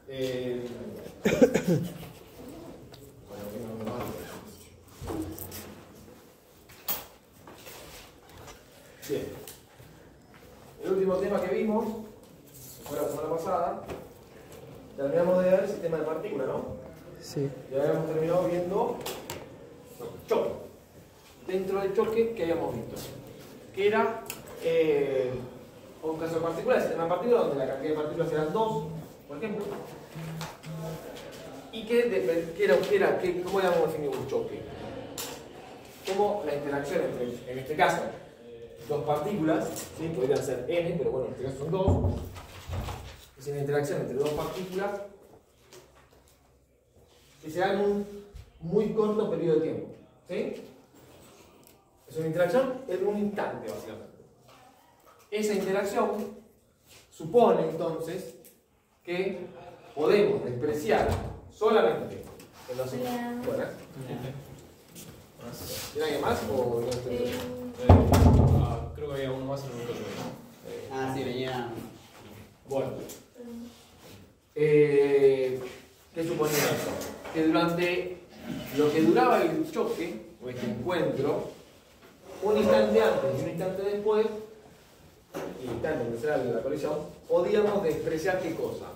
Bien. El último tema que vimos fue la semana pasada. Terminamos de ver el sistema de partículas, ¿no? Sí. Ya habíamos terminado viendo choque. Dentro del choque, ¿qué habíamos visto? Que era un caso particular, el sistema de partículas, donde la cantidad de partículas eran 2, por ejemplo. Y ¿cómo habíamos definido un choque? Como la interacción entre, en este caso, dos partículas, ¿sí? Podrían ser n, pero bueno, en este caso son 2. Es una interacción entre dos partículas que se da en un muy corto periodo de tiempo. ¿Sí? Es una interacción en un instante, básicamente. Esa interacción supone entonces que podemos despreciar solamente en los buenas. ¿Tiene alguien más o no estoy? Creo que había uno más en el otro. Sí, venía. Bueno. ¿Qué suponía eso? Que durante lo que duraba el choque, o este encuentro, un instante antes y un instante después, el instante donde será la colisión, podíamos despreciar qué cosa.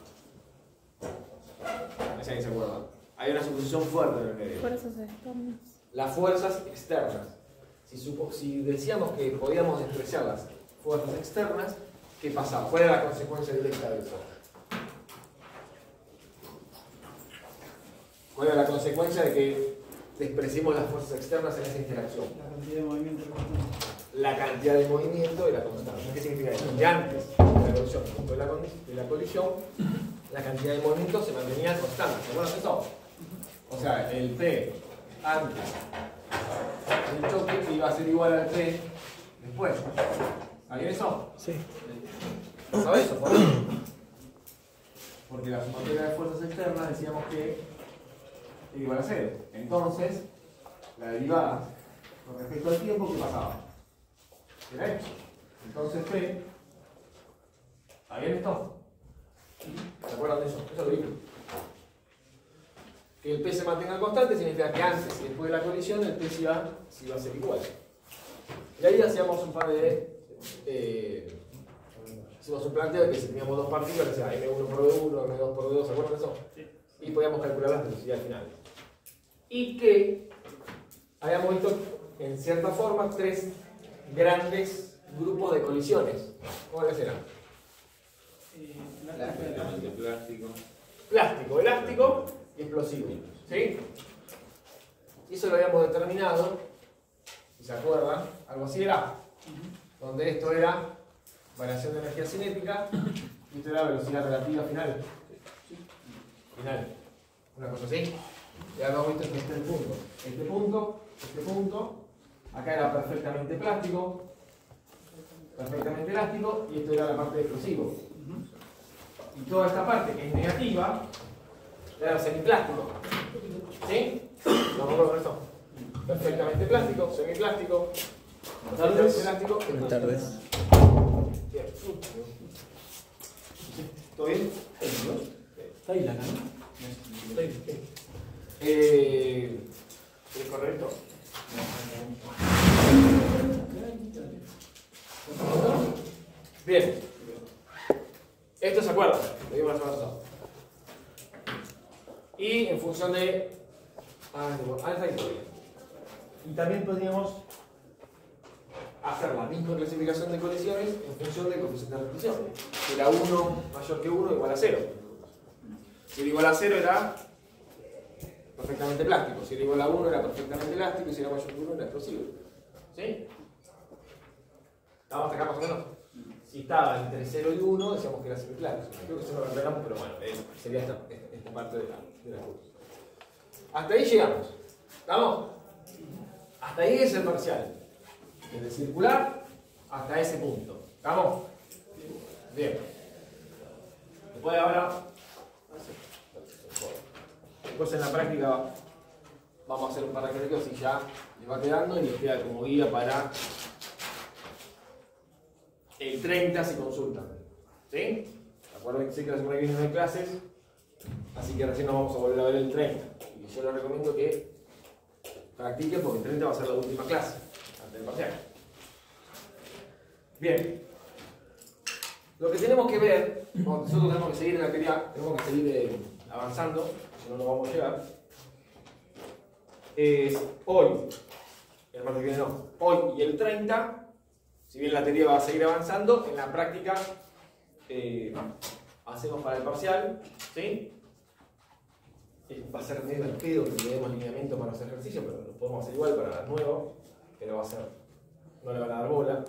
No sé si alguien se acuerda. Hay una suposición fuerte en el medio. Fuerzas externas. Las fuerzas externas. Si decíamos que podíamos despreciar las fuerzas externas, ¿qué pasaba? ¿Cuál era la consecuencia directa de eso? ¿Cuál era la consecuencia de que despreciemos las fuerzas externas en esa interacción? La cantidad de movimiento constante. La cantidad de movimiento era constante. ¿Qué significa eso? Que antes de la colisión, después de la colisión, la cantidad de movimiento se mantenía constante. ¿Se acuerdan de eso? O sea, el P antes del choque iba a ser igual al P después. ¿Sabían eso? Sí. ¿Sabes eso? ¿Por qué? Porque la sumatoria de fuerzas externas decíamos que era igual a 0. Entonces, la derivada con respecto al tiempo, ¿qué pasaba? Era esto. Entonces P, ¿sabían esto? ¿Se acuerdan de eso? Eso lo digo. Que el P se mantenga constante significa que antes y después de la colisión el P se iba a ser igual. Y ahí hacíamos un par de... hicimos un planteo de que si teníamos dos partículas, decía M1 por V1, M2 por V2, ¿se acuerdan de eso? Sí. Y podíamos calcular las velocidades finales. Y que habíamos visto en cierta forma tres grandes grupos de colisiones. ¿Cuáles eran? Plástico, elástico y explosivo. ¿Sí? Y eso lo habíamos determinado, si se acuerdan, algo así era, donde esto era variación de energía cinética y esto era velocidad relativa final. Final. Una cosa así. Ya habíamos visto que este es el punto. Este punto, acá era perfectamente plástico, perfectamente elástico, y esto era la parte de explosivo. Y toda esta parte que es negativa era semiplástico. ¿Sí? ¿No me acuerdo de eso? Perfectamente plástico, semiplástico, perfectamente elástico. Buenas tardes. Bien. ¿Todo bien? Está ahí la cama. ¿Es correcto? Bien. Esto se acuerda, lo vimos la semana pasada. Y en función de... esta historia. Y también podríamos hacer la misma clasificación de colisiones en función del coeficiente de repetición. Si era 1 mayor que 1, igual a 0. Si era igual a 0 era perfectamente plástico. Si era igual a 1 era perfectamente elástico. Y si era mayor que 1 era explosivo. ¿Sí? ¿Estamos hasta acá más o menos? Si estaba entre 0 y 1, decíamos que era semiplástico. Creo que eso no lo arreglamos, pero bueno, sería esta parte de la curva. Hasta ahí llegamos. ¿Estamos? Hasta ahí es el parcial. Desde circular hasta ese punto. ¿Estamos? Bien. Después ahora, después en la práctica vamos a hacer un par de ejercicios y ya les va quedando y les queda como guía para el 30 si consultan. ¿Sí? Acuérdense que la semana que viene no hay clases, Así que recién nos vamos a volver a ver el 30. Y yo les recomiendo que practiquen porque el 30 va a ser la última clase, antes del parcial. Bien. Lo que tenemos que ver, nosotros tenemos que seguir en la teoría, tenemos que seguir avanzando, si no, no vamos a llegar. Es hoy, el martes que viene no, hoy y el 30, si bien la teoría va a seguir avanzando, en la práctica hacemos para el parcial, ¿sí? Va a ser medio al pedo que le demos lineamiento para los ejercicios, pero lo podemos hacer igual para las nuevas, pero va a ser, no le van a dar bola.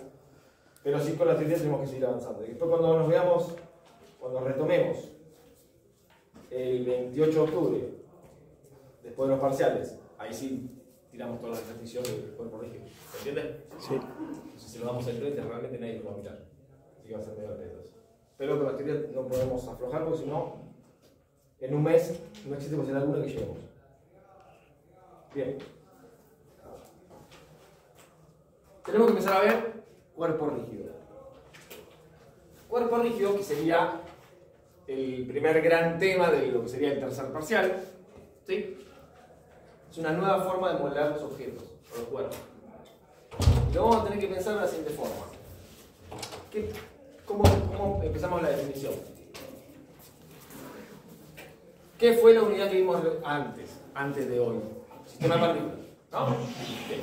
Pero sí con la teoría tenemos que seguir avanzando. Y después cuando nos veamos, cuando retomemos el 28 de octubre, después de los parciales, ahí sí tiramos todos los ejercicios del cuerpo rígido. ¿Se entiende? Sí. Entonces si lo damos al 30 realmente nadie lo va a mirar. Así que va a ser medio al pedo. Pero con la teoría no podemos aflojar porque si no, en un mes no existe posibilidad alguna que lleguemos. Bien. Tenemos que empezar a ver cuerpo rígido. Cuerpo rígido, que sería el primer gran tema de lo que sería el tercer parcial, ¿sí? Es una nueva forma de modelar los objetos, o los cuerpos. Y lo vamos a tener que pensar de la siguiente forma. ¿Cómo empezamos la definición? ¿Qué fue la unidad que vimos antes de hoy? Sistema de partículas, ¿no? Bien.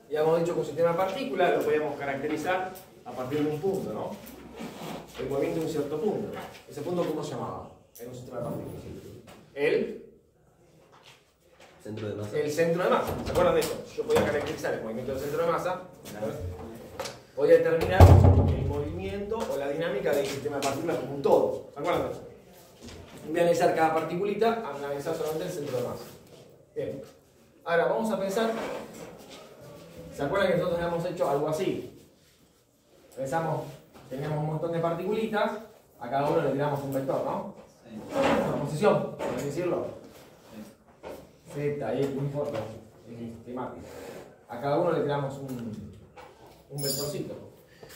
Ya hemos dicho que un sistema de partículas lo podemos caracterizar a partir de un punto, ¿no? El movimiento de un cierto punto. ¿Ese punto cómo se llamaba en un sistema de partículas? El centro de masa. El centro de masa. ¿Se acuerdan de eso? Yo podía caracterizar el movimiento del centro de masa, podía determinar el movimiento o la dinámica del sistema de partículas como un todo. ¿Se acuerdan de eso? Voy a analizar cada particulita, analizar solamente el centro de masa. Bien. Ahora vamos a pensar. ¿Se acuerdan que nosotros habíamos hecho algo así? Pensamos, teníamos un montón de particulitas, a cada uno le tiramos un vector, ¿no? Sí. Una posición, por así decirlo. Sí. Z, Y, no importa, es temático. A cada uno le tiramos un vectorcito.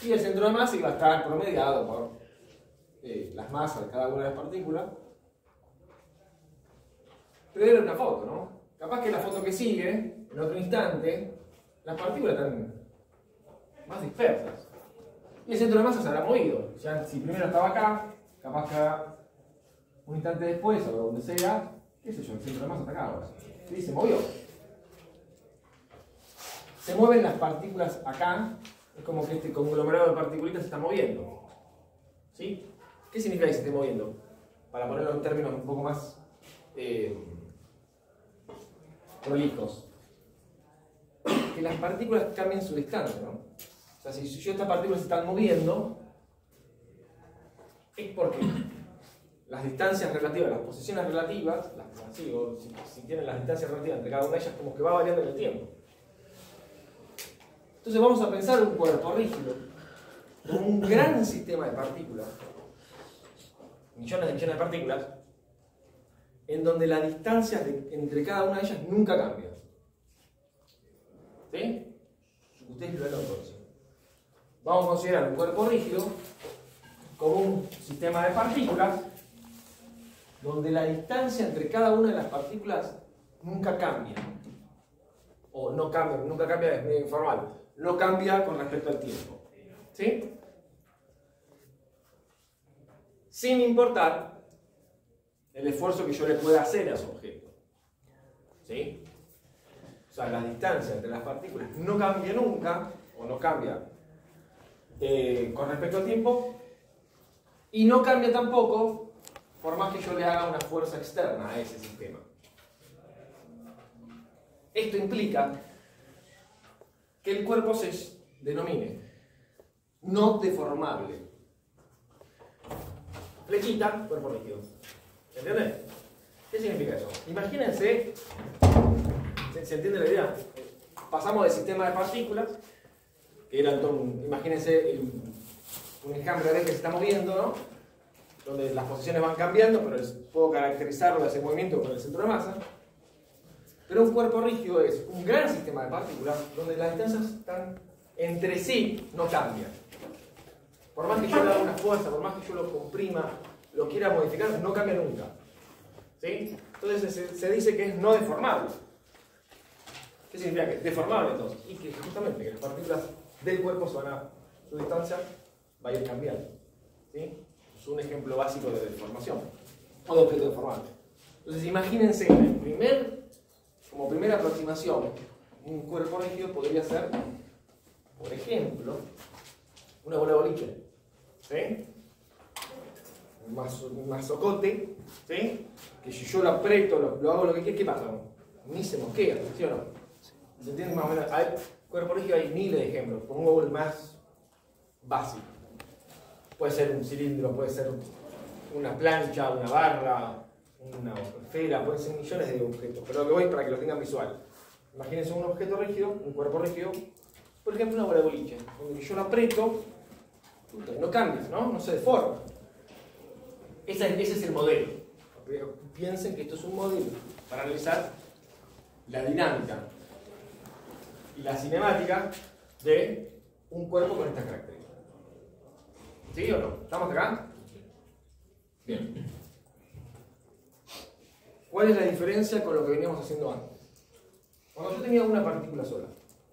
Y el centro de masa iba a estar promediado por las masas de cada una de las partículas. Pero era una foto, ¿no? Capaz que la foto que sigue, en otro instante, las partículas están más dispersas. Y el centro de masa se habrá movido. Ya, si primero estaba acá, capaz que un instante después, o donde sea, qué sé yo, el centro de masa está acá ahora. Sí, se movió. Se mueven las partículas acá, es como que este conglomerado de partículas se está moviendo. ¿Sí? ¿Qué significa que se esté moviendo? Para ponerlo en términos un poco más prolijos. Que las partículas cambien su distancia, ¿no? O sea, si yo estas partículas se están moviendo, es porque las distancias relativas, las posiciones relativas, si tienen las distancias relativas entre cada una de ellas, como que va variando en el tiempo. Entonces vamos a pensar un cuerpo rígido, como un gran sistema de partículas, millones de partículas, en donde la distancia entre cada una de ellas nunca cambia. ¿Sí? Ustedes lo ven entonces. Vamos a considerar un cuerpo rígido como un sistema de partículas donde la distancia entre cada una de las partículas nunca cambia. O no cambia, nunca cambia es medio informal. No cambia con respecto al tiempo. ¿Sí? Sin importar el esfuerzo que yo le pueda hacer a su objeto. ¿Sí? O sea, la distancia entre las partículas no cambia nunca, o no cambia con respecto al tiempo, y no cambia tampoco por más que yo le haga una fuerza externa a ese sistema. Esto implica que el cuerpo se denomine no deformable. Flechita, cuerpo rígido. ¿Entienden? ¿Qué significa eso? Imagínense, ¿se entiende la idea? Pasamos del sistema de partículas, que era imagínense un enjambre de que se está moviendo, ¿no? Donde las posiciones van cambiando, pero puedo caracterizarlo de ese movimiento con el centro de masa. Pero un cuerpo rígido es un gran sistema de partículas donde las distancias están entre sí, no cambian. Por más que yo le haga una fuerza, por más que yo lo comprima, lo quiera modificar, no cambia nunca. ¿Sí? Entonces se dice que es no deformable. ¿Qué significa que es deformable entonces? Y que justamente que las partículas del cuerpo su distancia va a ir cambiando. ¿Sí? Es un ejemplo básico de deformación o de objeto deformable. Entonces imagínense, como primera aproximación, un cuerpo rígido podría ser, por ejemplo, una bola de boliche. ¿Sí? Un mazocote, ¿sí? Que si yo lo aprieto, lo hago lo que quiera, ¿qué pasa? Ni se mosquea, ¿sí o no? ¿Se entiende más o menos? Hay cuerpo rígido, hay miles de ejemplos. Pongo el más básico. Puede ser un cilindro, puede ser una plancha, una barra, una esfera, pueden ser millones de objetos. Pero lo que voy es para que lo tengan visual. Imagínense un objeto rígido, un cuerpo rígido, por ejemplo una bola de boliche. Donde yo lo aprieto, no cambia, ¿no? No se deforma. Ese es el modelo. Piensen que esto es un modelo para analizar la dinámica y la cinemática de un cuerpo con estas características. ¿Sí o no? ¿Estamos acá? Bien. ¿Cuál es la diferencia con lo que veníamos haciendo antes? Cuando yo tenía una partícula sola,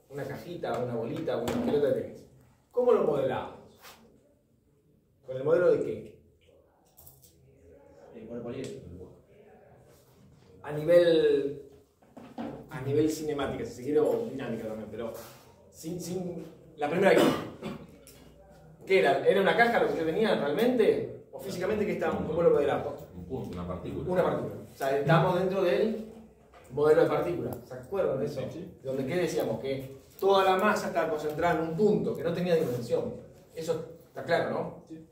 una cajita, una bolita, una pelota de tenis, ¿cómo lo modelábamos? ¿Con el modelo de qué? El cuerpo libre. A nivel cinemática, si se quiere, o dinámica también, pero sin la primera ¿qué era? ¿Era una caja lo que yo tenía realmente? ¿O físicamente qué estábamos? ¿Cómo lo modelamos? Un punto, una partícula. Una partícula. O sea, estamos dentro del modelo de partícula. ¿Se acuerdan de eso? Sí. Donde ¿qué decíamos? Que toda la masa estaba concentrada en un punto, que no tenía dimensión. Eso está claro, ¿no? Sí.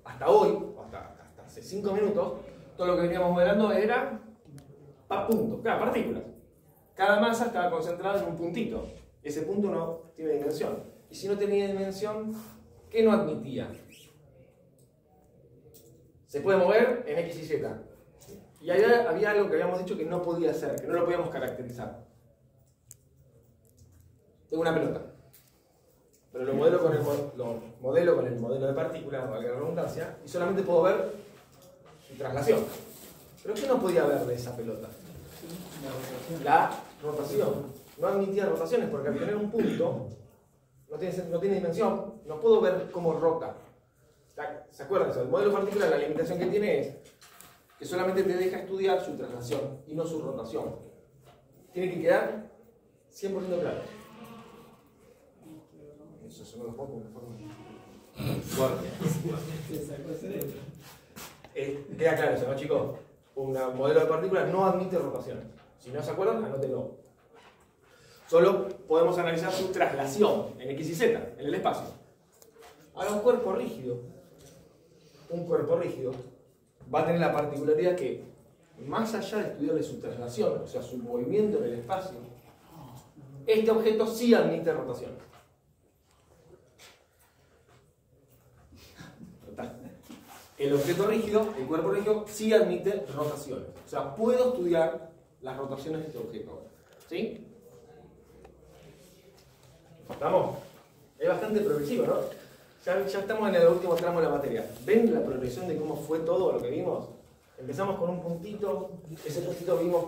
Hasta hoy, o hasta hace 5 minutos, todo lo que veníamos modelando era puntos, claro, partículas. Cada masa estaba concentrada en un puntito. Ese punto no tiene dimensión. Y si no tenía dimensión, ¿qué no admitía? Se puede mover en X y Z. Y había algo que habíamos dicho que no podía hacer, que no lo podíamos caracterizar. Tengo una pelota. Pero lo modelo con el modelo de partículas, valga la redundancia, y solamente puedo ver su traslación. ¿Pero qué no podía ver de esa pelota? La rotación. No admitía rotaciones porque al tener un punto no tiene dimensión, no puedo ver cómo rota. ¿Se acuerdan? O sea, el modelo particular, la limitación que tiene es que solamente te deja estudiar su traslación y no su rotación. Tiene que quedar 100% claro. Eso no lo pongo de forma fuerte. Queda claro eso, ¿no, chicos? Un modelo de partículas no admite rotaciones. Si no se acuerdan, anótenlo. Solo podemos analizar su traslación en X y Z, en el espacio. Ahora, un cuerpo rígido va a tener la particularidad que, más allá de estudiarle su traslación, o sea, su movimiento en el espacio, este objeto sí admite rotaciones. El objeto rígido, el cuerpo rígido, sí admite rotaciones. O sea, puedo estudiar las rotaciones de este objeto. ¿Sí? ¿Estamos? Es bastante progresivo, ¿no? Ya estamos en el último tramo de la materia. ¿Ven la progresión de cómo fue todo lo que vimos? Empezamos con un puntito, ese puntito vimos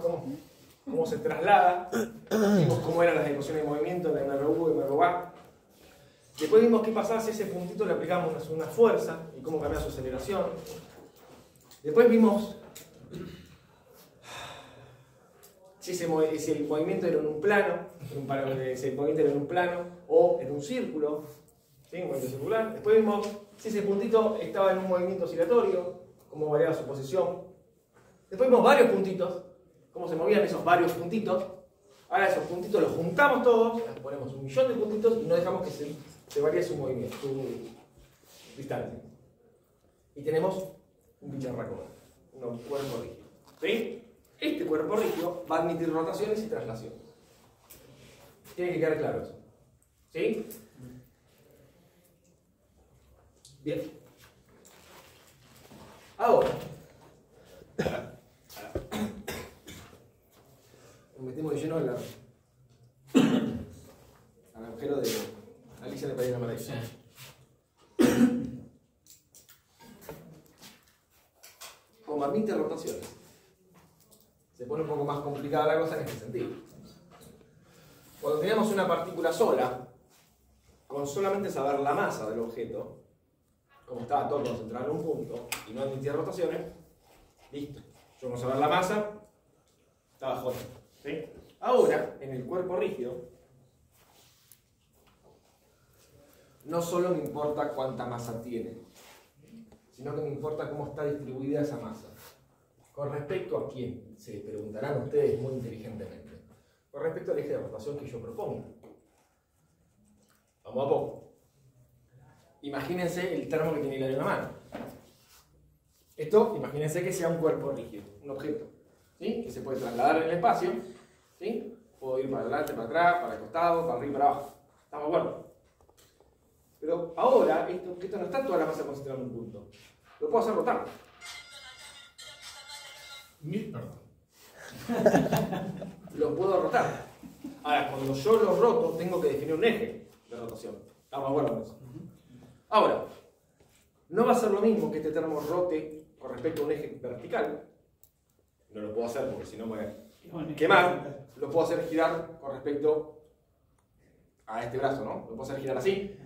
cómo se traslada, vimos cómo eran las ecuaciones de movimiento en la MRU y MRUA. Después vimos qué pasaba si a ese puntito le aplicamos una fuerza y cómo cambiaba su aceleración. Después vimos si el movimiento era en un plano, si el movimiento era en un plano o en un círculo, ¿sí? Un movimiento circular. Después vimos si ese puntito estaba en un movimiento oscilatorio, cómo variaba su posición. Después vimos varios puntitos, cómo se movían esos varios puntitos. Ahora esos puntitos los juntamos todos, les ponemos 1.000.000 de puntitos y no dejamos que se varíe su movimiento, su distancia. Y tenemos un bicharraco, un cuerpo rígido. ¿Sí? Este cuerpo rígido va a admitir rotaciones y traslaciones. Tiene que quedar claro eso. ¿Sí? Bien. Ahora, nos metemos de lleno al agujero de Alicia en el País de la Maravilla. Como admite rotaciones se pone un poco más complicada la cosa en este sentido. Cuando teníamos una partícula sola, con solamente saber la masa del objeto, como estaba todo concentrado en un punto y no admitía rotaciones, listo. Yo con saber la masa, estaba jodido. ¿Sí? Ahora, en el cuerpo rígido, no solo me importa cuánta masa tiene, sino que me importa cómo está distribuida esa masa. ¿Con respecto a quién? Se preguntarán ustedes muy inteligentemente. Con respecto al eje de rotación que yo propongo. Vamos a poco. Imagínense el termo que tiene Hilario en la mano. Esto, imagínense que sea un cuerpo rígido, un objeto, ¿sí? Que se puede trasladar en el espacio, ¿sí? Puedo ir para adelante, para atrás, para el costado, para arriba y para abajo. ¿Estamos de acuerdo? Pero ahora, este objeto no está toda la masa concentrada en un punto. Lo puedo hacer rotar. Perdón. Lo puedo rotar. Ahora, cuando yo lo roto, tengo que definir un eje de rotación. ¿Estamos de acuerdo con eso? Ahora, no va a ser lo mismo que este termo rote con respecto a un eje vertical. No lo puedo hacer porque si no me voy a quemar. Lo puedo hacer girar con respecto a este brazo, ¿no? Lo puedo hacer girar así.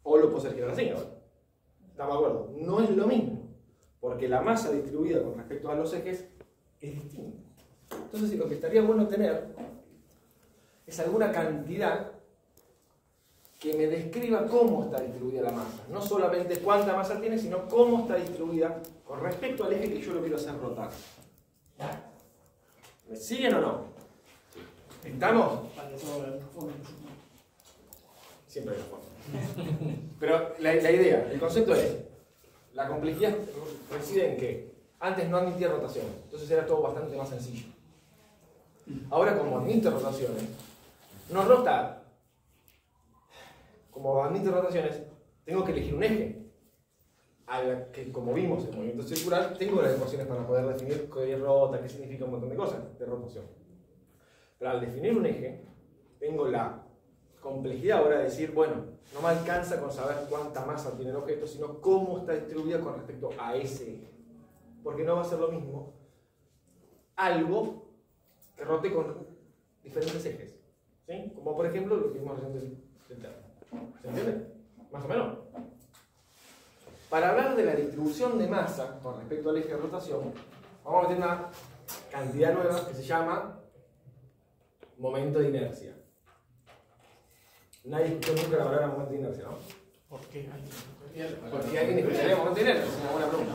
O lo puedo hacer girar así, ¿no? ¿Estamos de acuerdo? No es lo mismo. Porque la masa distribuida con respecto a los ejes es distinta. Entonces, lo que estaría bueno tener es alguna cantidad que me describa cómo está distribuida la masa. No solamente cuánta masa tiene, sino cómo está distribuida con respecto al eje que yo lo quiero hacer rotar. ¿Me siguen o no? ¿Estamos? Siempre hay una forma. Pero la idea, el concepto es, la complejidad reside en que antes no admitía rotaciones, entonces era todo bastante más sencillo. Ahora, como admite rotaciones, no rota. Como admite rotaciones, tengo que elegir un eje. A la que, como vimos en el movimiento circular, tengo las ecuaciones para poder definir qué rota, qué significa un montón de cosas de rotación. Pero al definir un eje, tengo la complejidad ahora de decir, bueno, no me alcanza con saber cuánta masa tiene el objeto, sino cómo está distribuida con respecto a ese eje. Porque no va a ser lo mismo algo que rote con diferentes ejes. ¿Sí? Como por ejemplo lo que vimos recién del termo. ¿Se entiende? ¿Más o menos? Para hablar de la distribución de masa con respecto al eje de rotación, vamos a meter una cantidad nueva que se llama momento de inercia. Nadie escuchó nunca la palabra momento de inercia, ¿no? ¿Por qué? Porque alguien escucharía momento de inercia, es una buena pregunta.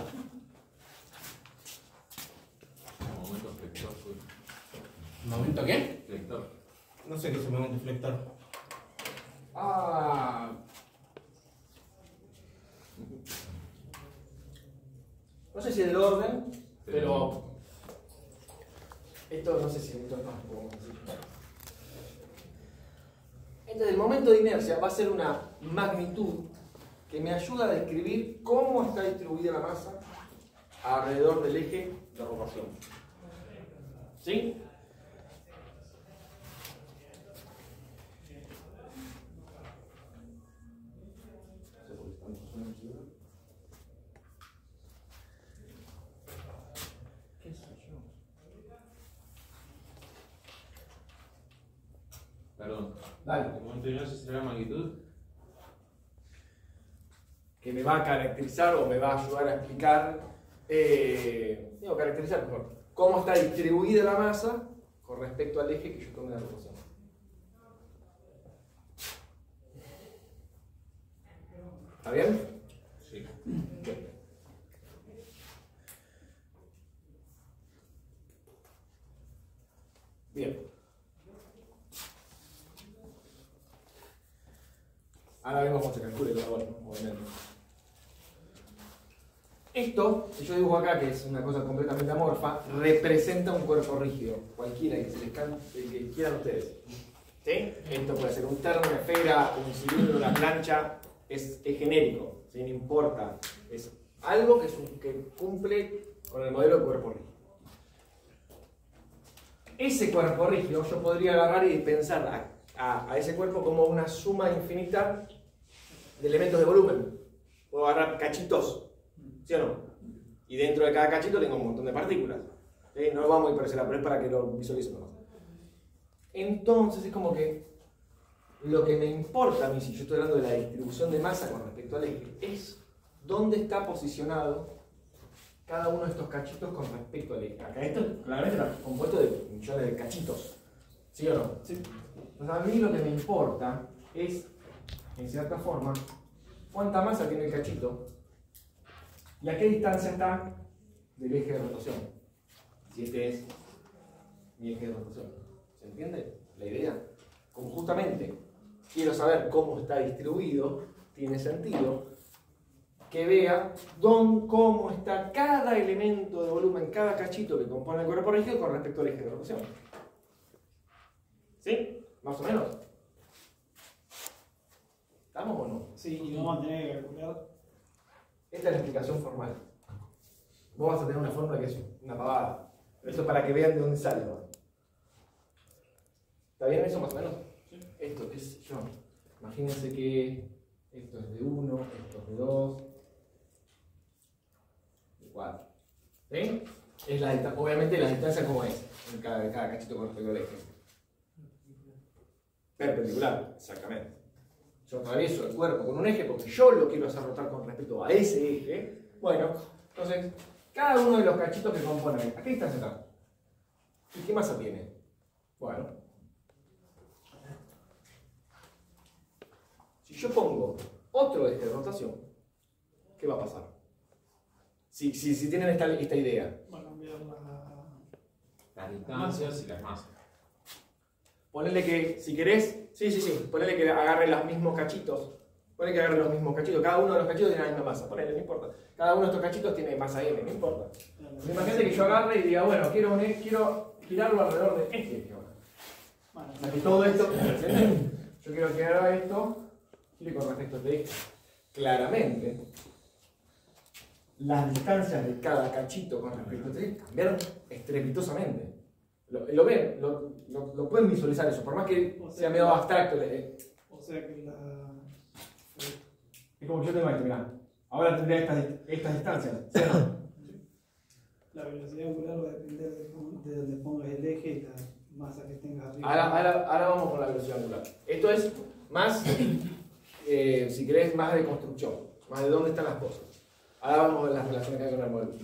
Momento flector. ¿Momento qué? Flector. No sé qué es el momento flector. Ah. No sé si es del orden, pero esto no sé si esto es más como decir. Entonces el momento de inercia va a ser una magnitud que me ayuda a describir cómo está distribuida la masa alrededor del eje de rotación. ¿Sí? Perdón. Dale. ¿El momento de inercia será la magnitud? Que me va a caracterizar o me va a ayudar a explicar, digo, caracterizar mejor, cómo está distribuida la masa con respecto al eje que yo tome de rotación. ¿Está bien? Sí. Bien. Bien. Ahora vemos cómo se calcula el movimiento. Esto, que yo dibujo acá, que es una cosa completamente amorfa, representa un cuerpo rígido. Cualquiera que se les que quieran ustedes. ¿Sí? Esto puede ser un termo, una esfera, un cilindro, una plancha. Es genérico, ¿sí? No importa. Es algo que cumple con el modelo de cuerpo rígido. Ese cuerpo rígido yo podría agarrar y pensar a ese cuerpo como una suma infinita de elementos de volumen. Puedo agarrar cachitos, ¿sí o no? Y dentro de cada cachito tengo un montón de partículas. No vamos a ir por ese lado, pero es para que lo visualicen más. Entonces es como que lo que me importa a mí, si yo estoy hablando de la distribución de masa con respecto al eje, es dónde está posicionado cada uno de estos cachitos con respecto al eje. Acá esto claramente está compuesto de millones de cachitos, ¿sí o no? Sí. Entonces a mí lo que me importa es, en cierta forma, cuánta masa tiene el cachito y a qué distancia está del eje de rotación. Si este es mi eje de rotación. ¿Se entiende la idea? Como justamente quiero saber cómo está distribuido, tiene sentido que vea cómo está cada elemento de volumen, cada cachito que compone el cuerpo rígido con respecto al eje de rotación. ¿Sí? Más o menos. ¿Estamos o no? Sí, y vamos a tener que calcular. Esta es la explicación formal. Vos vas a tener una fórmula que es una pavada. Esto es para que vean de dónde sale, ¿no? ¿Está bien eso más o menos? Sí. Esto es yo. Imagínense que esto es de 1, esto es de 2, de 4. ¿Sí? Es obviamente la distancia como es en cada cachito con respecto al eje. Perpendicular, exactamente. Yo atravieso el cuerpo con un eje porque yo lo quiero hacer rotar con respecto a ese eje. Bueno, entonces, cada uno de los cachitos que componen, ¿a qué distancia está? ¿Y qué masa tiene? Bueno, si yo pongo otro eje de rotación, ¿qué va a pasar? Si tienen esta idea. Va a cambiar Las distancias y las masas. Ponele que, si querés, ponele que agarre los mismos cachitos. Ponele que agarre los mismos cachitos. Cada uno de los cachitos tiene la misma masa. Ponele, no importa. Cada uno de estos cachitos tiene masa M, no importa. Imagínate que yo agarre y diga, bueno, quiero girarlo alrededor de este eje. Bueno, O sea que todo esto, ¿entienden? Yo quiero que haga esto, gire con respecto a este eje. Claramente, las distancias de cada cachito con respecto a este eje cambiaron estrepitosamente. Lo ven, lo pueden visualizar eso, por más que sea medio abstracto. o sea que Es como que yo tengo esto, mirá. Ahora tendría estas distancias, ¿sí o no? la velocidad angular va a depender de donde pongas el eje y la masa que tengas arriba. Ahora vamos con la velocidad angular. Esto es más, si querés, más de construcción, más de dónde están las cosas. Ahora vamos a ver las relaciones que hay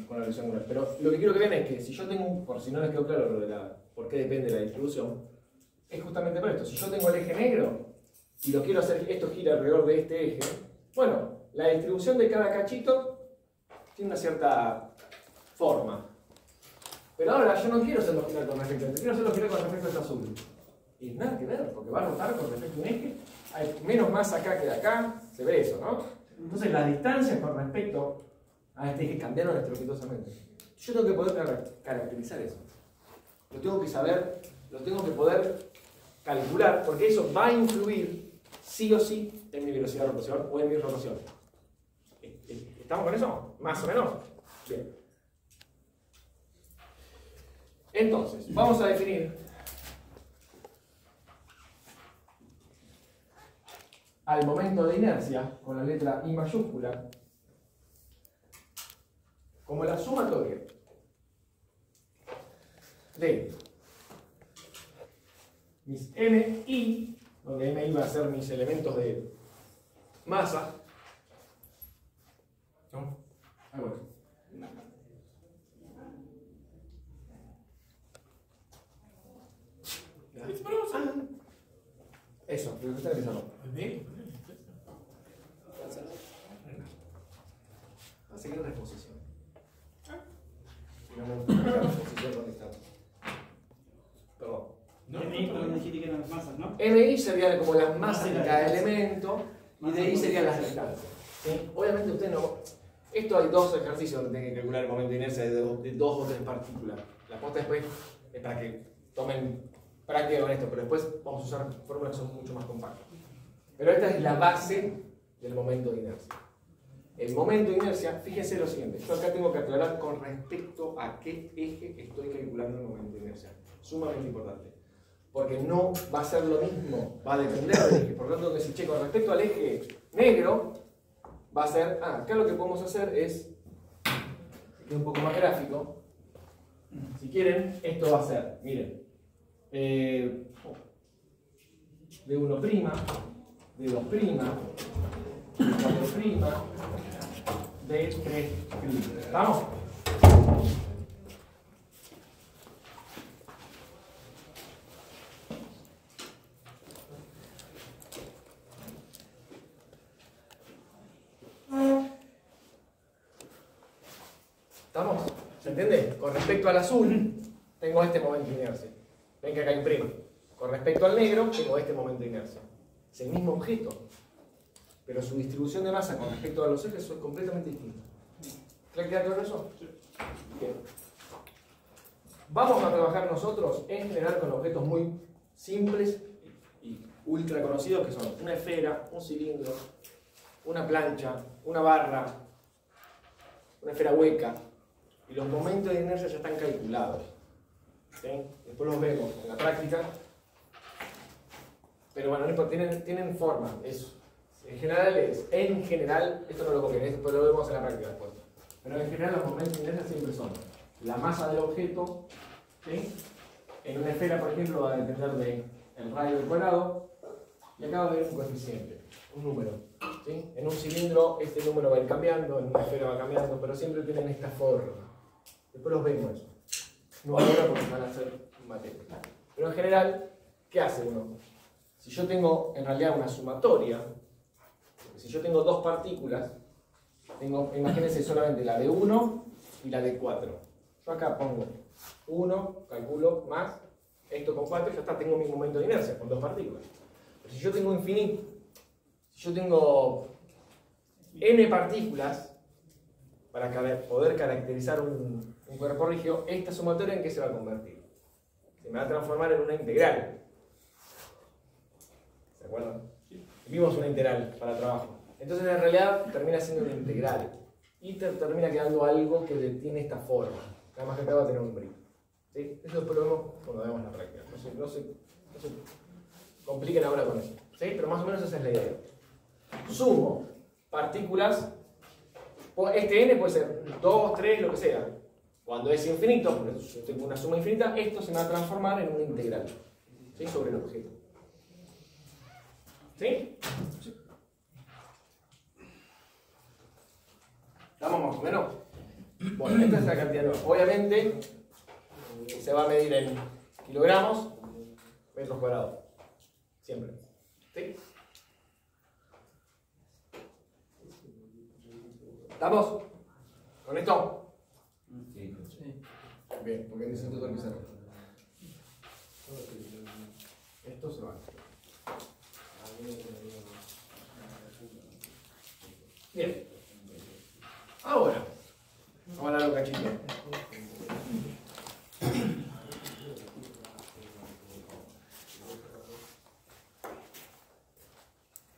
con la velocidad angular. Pero lo que quiero que vean es que si yo tengo, por si no les quedó claro lo de por qué depende de la distribución, es justamente por esto. Si yo tengo el eje negro y lo quiero hacer, esto gira alrededor de este eje, bueno, la distribución de cada cachito tiene una cierta forma. Pero ahora yo no quiero hacerlo girar con respecto a este, quiero hacerlo girar con respecto a este azul. Y nada que ver, porque va a rotar con respecto a un eje. Hay menos masa acá que de acá, se ve eso, ¿no? Entonces las distancias con respecto a este eje cambiaron estrepitosamente. Yo tengo que poder caracterizar eso. Lo tengo que saber, lo tengo que poder calcular, porque eso va a influir sí o sí en mi velocidad de rotación o en mi rotación. ¿Estamos con eso? ¿Más o menos? Bien. Entonces, vamos a definir al momento de inercia con la letra I mayúscula como la sumatoria de mis MI, donde MI va a ser mis elementos de masa, ¿no? Ah, bueno. Eso, lo que está empezando. Va a seguir una exposición. La exposición donde está. Perdón. MI, porque dijiste que eran las masas, ¿no? MI sería como las masas de Masa cada de elemento y masa de ahí por serían las distancia. distancias. ¿Sí? Obviamente usted no. Esto hay dos ejercicios donde tienen que calcular el momento de inercia de dos o tres partículas. La posta después es para que tomen práctica con esto, pero después vamos a usar fórmulas que son mucho más compactas. Pero esta es la base del momento de inercia. El momento de inercia, fíjense lo siguiente, yo acá tengo que aclarar con respecto a qué eje estoy calculando el momento de inercia. Sumamente importante. Porque no va a ser lo mismo, va a depender del eje. Por lo tanto, que si con respecto al eje negro, va a ser, acá lo que podemos hacer es, que quede un poco más gráfico, Si quieren, esto va a ser, miren, D1', D2', D4', D3'. ¿Estamos? ¿Estamos? ¿Se entiende? Con respecto al azul, tengo este momento de inercia. Ven que acá imprimo. Con respecto al negro, tengo este momento de inercia. Es el mismo objeto, pero su distribución de masa con respecto a los ejes es completamente distinta. ¿Queda claro eso? Sí. Bien. Vamos a trabajar nosotros en general con objetos muy simples y ultra conocidos, que son una esfera, un cilindro, una plancha, una barra, una esfera hueca. Y los momentos de inercia ya están calculados. ¿Sí? Después los vemos en la práctica. Pero bueno, no importa, tienen forma, eso. En general, esto no lo copien, esto lo vemos en la práctica después. Pero en general los momentos de inercia siempre son la masa del objeto, ¿sí? En una esfera, por ejemplo, va a depender del radio del cuadrado, y acá va a haber un coeficiente, un número. ¿Sí? En un cilindro este número va a ir cambiando, en una esfera va cambiando, pero siempre tienen esta forma. Después los vemos eso. No ahora porque van a ser materia. Pero en general, ¿qué hace uno? Si yo tengo en realidad una sumatoria, si yo tengo dos partículas, imagínense solamente la de 1 y la de 4. Yo acá pongo 1, calculo, más, esto con 4, ya está, tengo mi momento de inercia con dos partículas. Pero si yo tengo infinito, si yo tengo n partículas, para poder caracterizar un cuerpo rígido, esta sumatoria ¿en qué se va a convertir? Se me va a transformar en una integral. ¿Se acuerdan? Vimos una integral para trabajo. Entonces en realidad termina siendo una integral. Y termina quedando algo que tiene esta forma. Nada más que acá va a tener un brillo. ¿Sí? Eso después lo vemos cuando veamos la práctica. No se compliquen ahora con eso. ¿Sí? Pero más o menos esa es la idea. Sumo partículas. Este n puede ser 2, 3, lo que sea. Cuando es infinito, porque yo tengo una suma infinita, esto se me va a transformar en una integral. ¿Sí? Sobre el objeto. ¿Sí? Sí. ¿Estamos más o menos? Bueno, esta es la cantidad nueva. Obviamente se va a medir en kilogramos, metros cuadrados. Siempre. ¿Sí? ¿Estamos? ¿Con esto? Sí. Bien, porque necesito todo el pizarro. Esto se va. Bien. Ahora, vamos a hablar un cachito.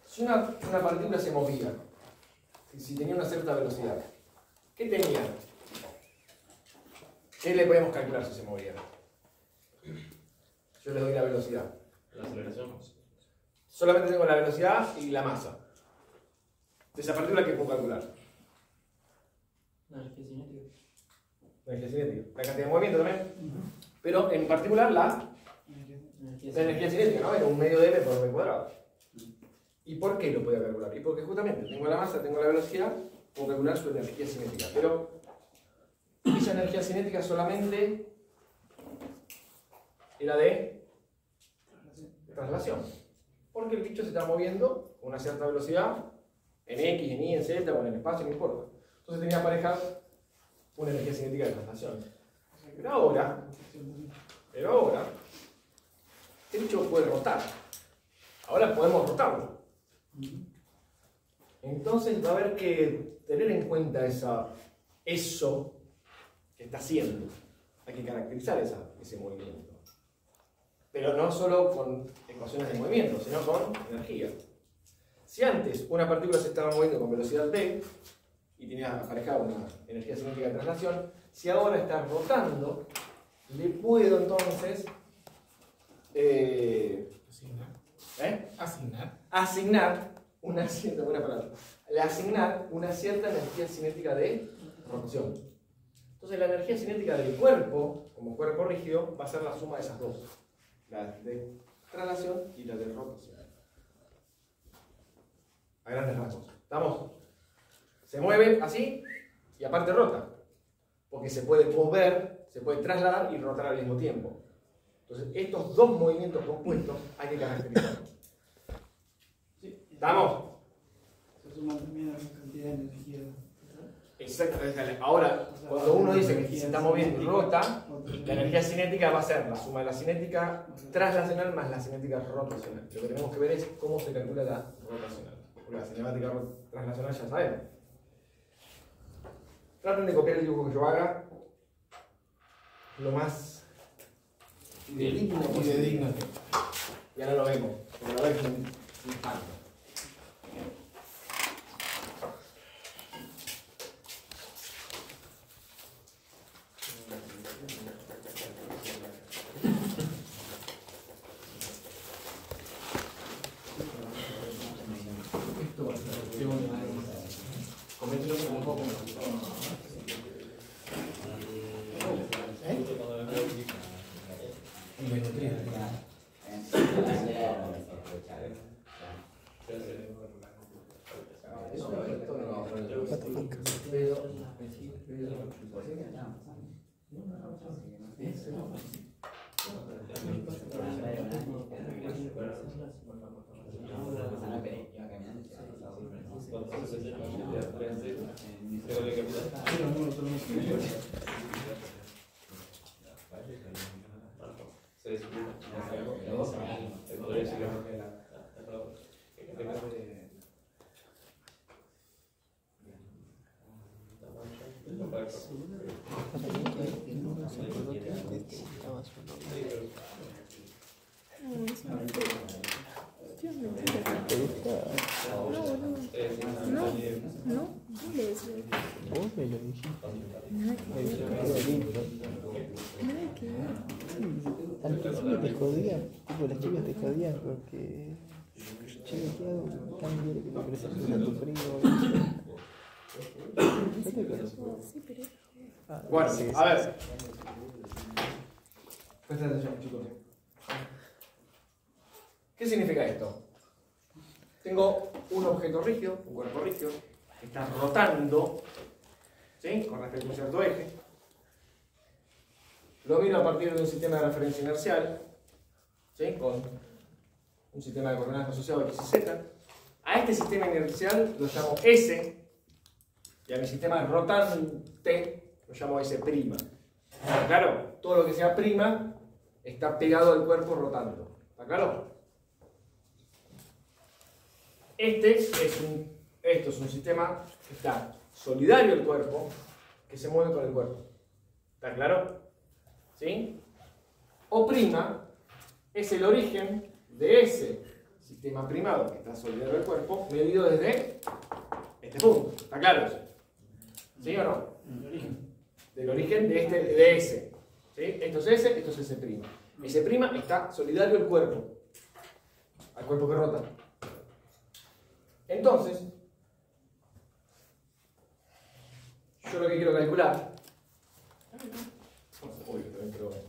Si una partícula se movía, si tenía una cierta velocidad, ¿qué tenía? ¿Qué le podemos calcular si se movía? Yo les doy la velocidad. La aceleración. Solamente tengo la velocidad y la masa. De esa partícula, ¿qué puedo calcular? La energía cinética. La energía cinética. La cantidad de movimiento también. Pero en particular la energía cinética, ¿no? En un medio de m por m cuadrado. ¿Y por qué lo podía calcular? Y porque justamente tengo la masa, tengo la velocidad, puedo calcular su energía cinética. Pero esa energía cinética solamente era de traslación. Porque el bicho se está moviendo con una cierta velocidad, en X, en Y, en Z o en el espacio, no importa. Entonces tenía aparejada una energía cinética de traslación. Pero ahora, el bicho puede rotar. Ahora podemos rotarlo. Entonces va a haber que tener en cuenta eso que está haciendo. Hay que caracterizar ese movimiento. Pero no solo con ecuaciones de movimiento, sino con energía. Si antes una partícula se estaba moviendo con velocidad v y tenía aparejada una energía cinética de traslación, si ahora está rotando, le puedo entonces asignar una cierta energía cinética de rotación. Entonces la energía cinética del cuerpo, como cuerpo rígido, va a ser la suma de esas dos. La de traslación y la de rotación. A grandes rasgos. ¿Estamos? Se mueve así y aparte rota. Porque se puede mover, se puede trasladar y rotar al mismo tiempo. Entonces estos dos movimientos compuestos hay que caracterizarlos. ¿Estamos? Se suma también a la cantidad de energía. Exacto. Ahora, cuando uno dice que se está moviendo y rota, la energía cinética va a ser la suma de la cinética traslacional más la cinética rotacional. Lo que tenemos que ver es cómo se calcula la rotacional. Porque la cinética traslacional ya sabemos. Traten de copiar el dibujo que yo haga lo más fidedigno posible. Y ahora lo vemos. Porque la verdad es un espanto. Vos me lo dijiste. Nada que ver. Al principio te jodían, tipo las chicas te jodían porque che, ¿qué hago? Tan bien que te presentes a tu primo. ¿No te acuerdas? Sí, pero... Bueno, a ver. Presta atención, chicos. ¿Qué significa esto? Tengo un objeto rígido, un cuerpo rígido, que está rotando, ¿sí?, con respecto a un cierto eje. Lo miro a partir de un sistema de referencia inercial, ¿sí?, con un sistema de coordenadas asociado X y Z. A este sistema inercial lo llamo S, y a mi sistema rotante lo llamo S'. Claro, todo lo que sea prima está pegado al cuerpo rotando. ¿Está claro? Esto es un sistema que está solidario el cuerpo, que se mueve con el cuerpo. ¿Está claro? ¿Sí? O' es el origen de ese sistema primado que está solidario el cuerpo, medido desde este punto. ¿Está claro eso? ¿Sí o no? Del origen de ese. ¿Sí? Esto es S, esto es S'. S' está solidario el cuerpo, al cuerpo que rota. Entonces, yo lo que quiero calcular.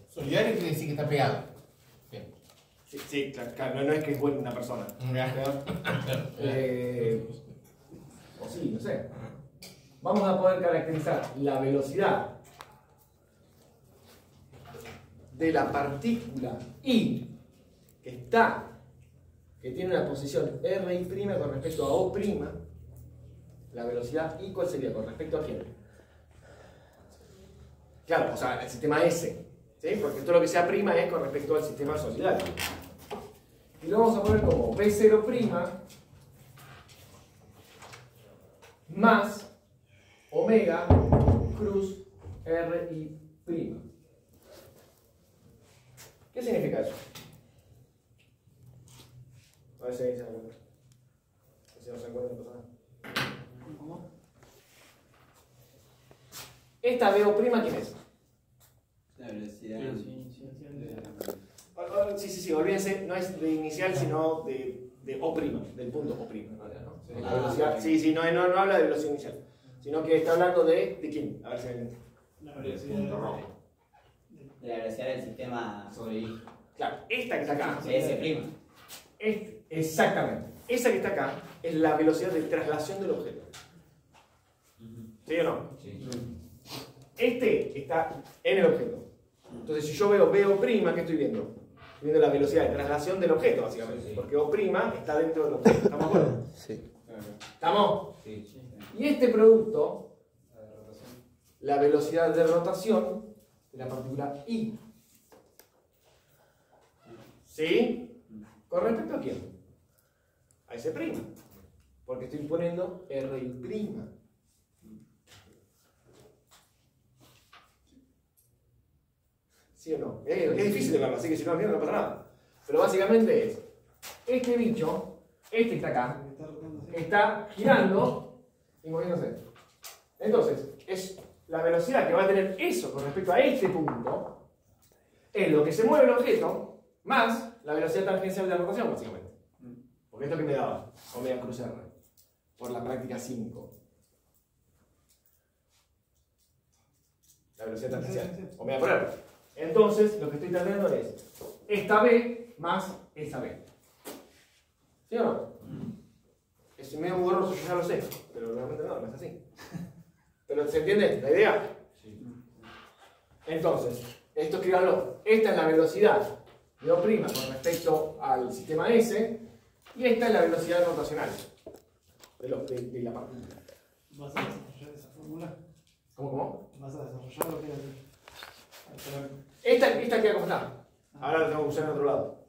Solidario quiere decir que está pegado. Bien. Sí, claro, no es que es buena una persona. O sí, no sé. Vamos a poder caracterizar la velocidad de la partícula I que tiene una posición RI' con respecto a O'. La velocidad I, ¿cuál sería? ¿Con respecto a quién? Claro, o sea, el sistema S, ¿sí? Porque todo lo que sea prima es con respecto al sistema solidario. Y lo vamos a poner como P0' más omega cruz RI'. ¿Qué significa eso? A ver si ahí se dan cuenta. Si no se dan cuenta, no pasa nada. ¿Cómo? ¿Esta BO' quién es? La velocidad. Sí, olvídense, no es de inicial, sino de O', del punto O'. ¿No? La velocidad, sí, no habla de velocidad inicial, sino que está hablando de quién. A ver si ven. La El velocidad punto rojo. De la velocidad del sistema Sobre I. Claro, esta que está acá. CS'. Exactamente. Esa que está acá es la velocidad de traslación del objeto. ¿Sí o no? Sí. Este está en el objeto. Entonces, si yo veo B', ¿qué estoy viendo? Estoy viendo la velocidad de traslación del objeto, básicamente. Sí. Porque O' está dentro del objeto. ¿Estamos de acuerdo? Sí. ¿Estamos? Sí. Y este producto, La de rotación. la velocidad de rotación de la partícula I. ¿Sí? ¿Con respecto a quién? A ese prima. Porque estoy poniendo R'. ¿Sí o no? Es difícil de verlo, así que si no entiendo no pasa nada. Pero básicamente es, este bicho, este que está acá, Está rotando así. está girando y moviéndose. Entonces, es la velocidad que va a tener eso con respecto a este punto, es lo que se mueve el objeto, más la velocidad tangencial de la rotación, básicamente. Porque es lo que me daba omega cruz R, por la práctica 5. La velocidad tangencial, omega por R. Entonces, lo que estoy tratando es esta B más esa B. ¿Sí o no? Es medio borroso, yo ya lo sé, pero realmente no es así. ¿Pero se entiende la idea? Sí. Entonces, esto escríbanlo. Esta es la velocidad de O' con respecto al sistema S, y esta es la velocidad rotacional de la partícula. ¿Vas a desarrollar esa fórmula? ¿Cómo? ¿Vas a desarrollar lo que era? Esta queda como está. Ahora la tengo que usar en otro lado.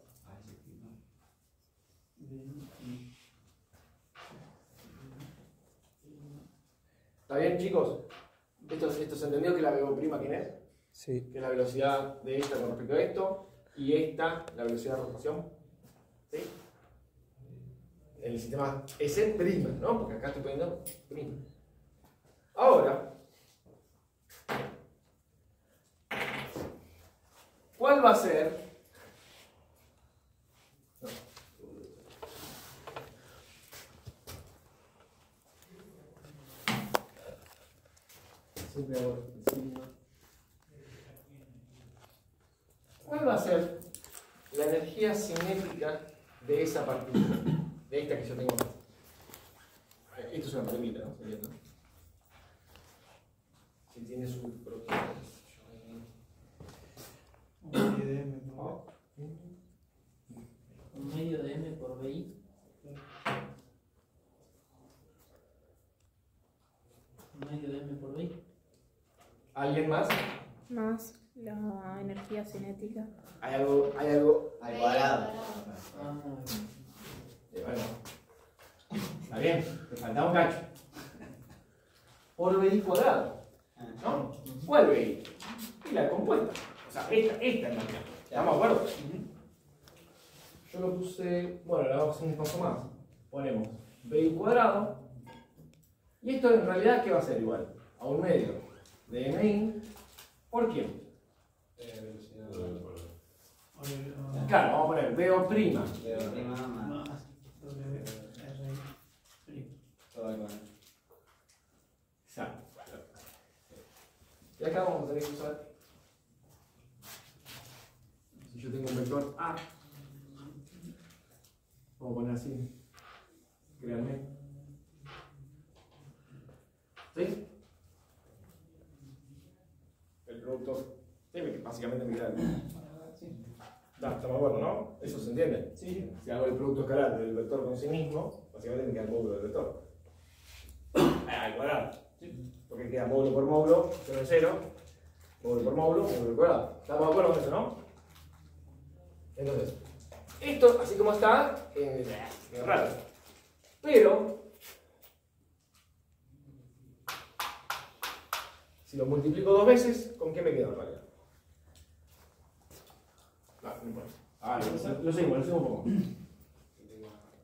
¿Está bien, chicos? ¿Esto se entendió que la BO' quién es? Sí. Que es la velocidad de esta con respecto a esto, y esta, la velocidad de rotación. ¿Sí? En el sistema S', ¿no? Porque acá estoy poniendo prima. Ahora, ¿cuál va a ser? No. Siempre hago el signo. ¿Cuál va a ser la energía cinética de esa partícula? De esta que yo tengo acá. Esto es una pregunta, ¿no? ¿Entiendo? Si tiene su propio. Un IDM, ¿no? Un medio de M por BI. Un medio de M por BI. ¿Alguien más? Más la energía cinética. ¿Hay algo? Al cuadrado. Ah, Bueno. Está bien, te faltaba un cacho. Por BI cuadrado. ¿No? ¿Cuál BI? Y la compuesta. O sea, esta es la mía. ¿Estamos de acuerdo? Yo lo puse. Bueno, le vamos a hacer un paso más. Ponemos BI cuadrado. Y esto en realidad, ¿qué va a ser igual? A un medio de MI. ¿Por quién? Claro, vamos a poner BO'. Prima más. Más WR'. Todo al cuadrado. Exacto. Y acá vamos a tener que usar. Si yo tengo un vector A, vamos a poner así. Créanme. ¿Sí? El producto. Sí, básicamente me queda. Estamos de acuerdo, ¿no? Eso se entiende. Sí. Si hago el producto escalar del vector con sí mismo, básicamente me queda el módulo del vector. Al cuadrado. Porque queda módulo por módulo, 0 en 0, módulo por módulo al cuadrado. ¿Estamos de acuerdo con eso, no? Entonces, esto, así como está, es raro. Pero, si lo multiplico 2 veces, ¿con qué me quedo en realidad? No importa. Ah, lo seguimos un poco.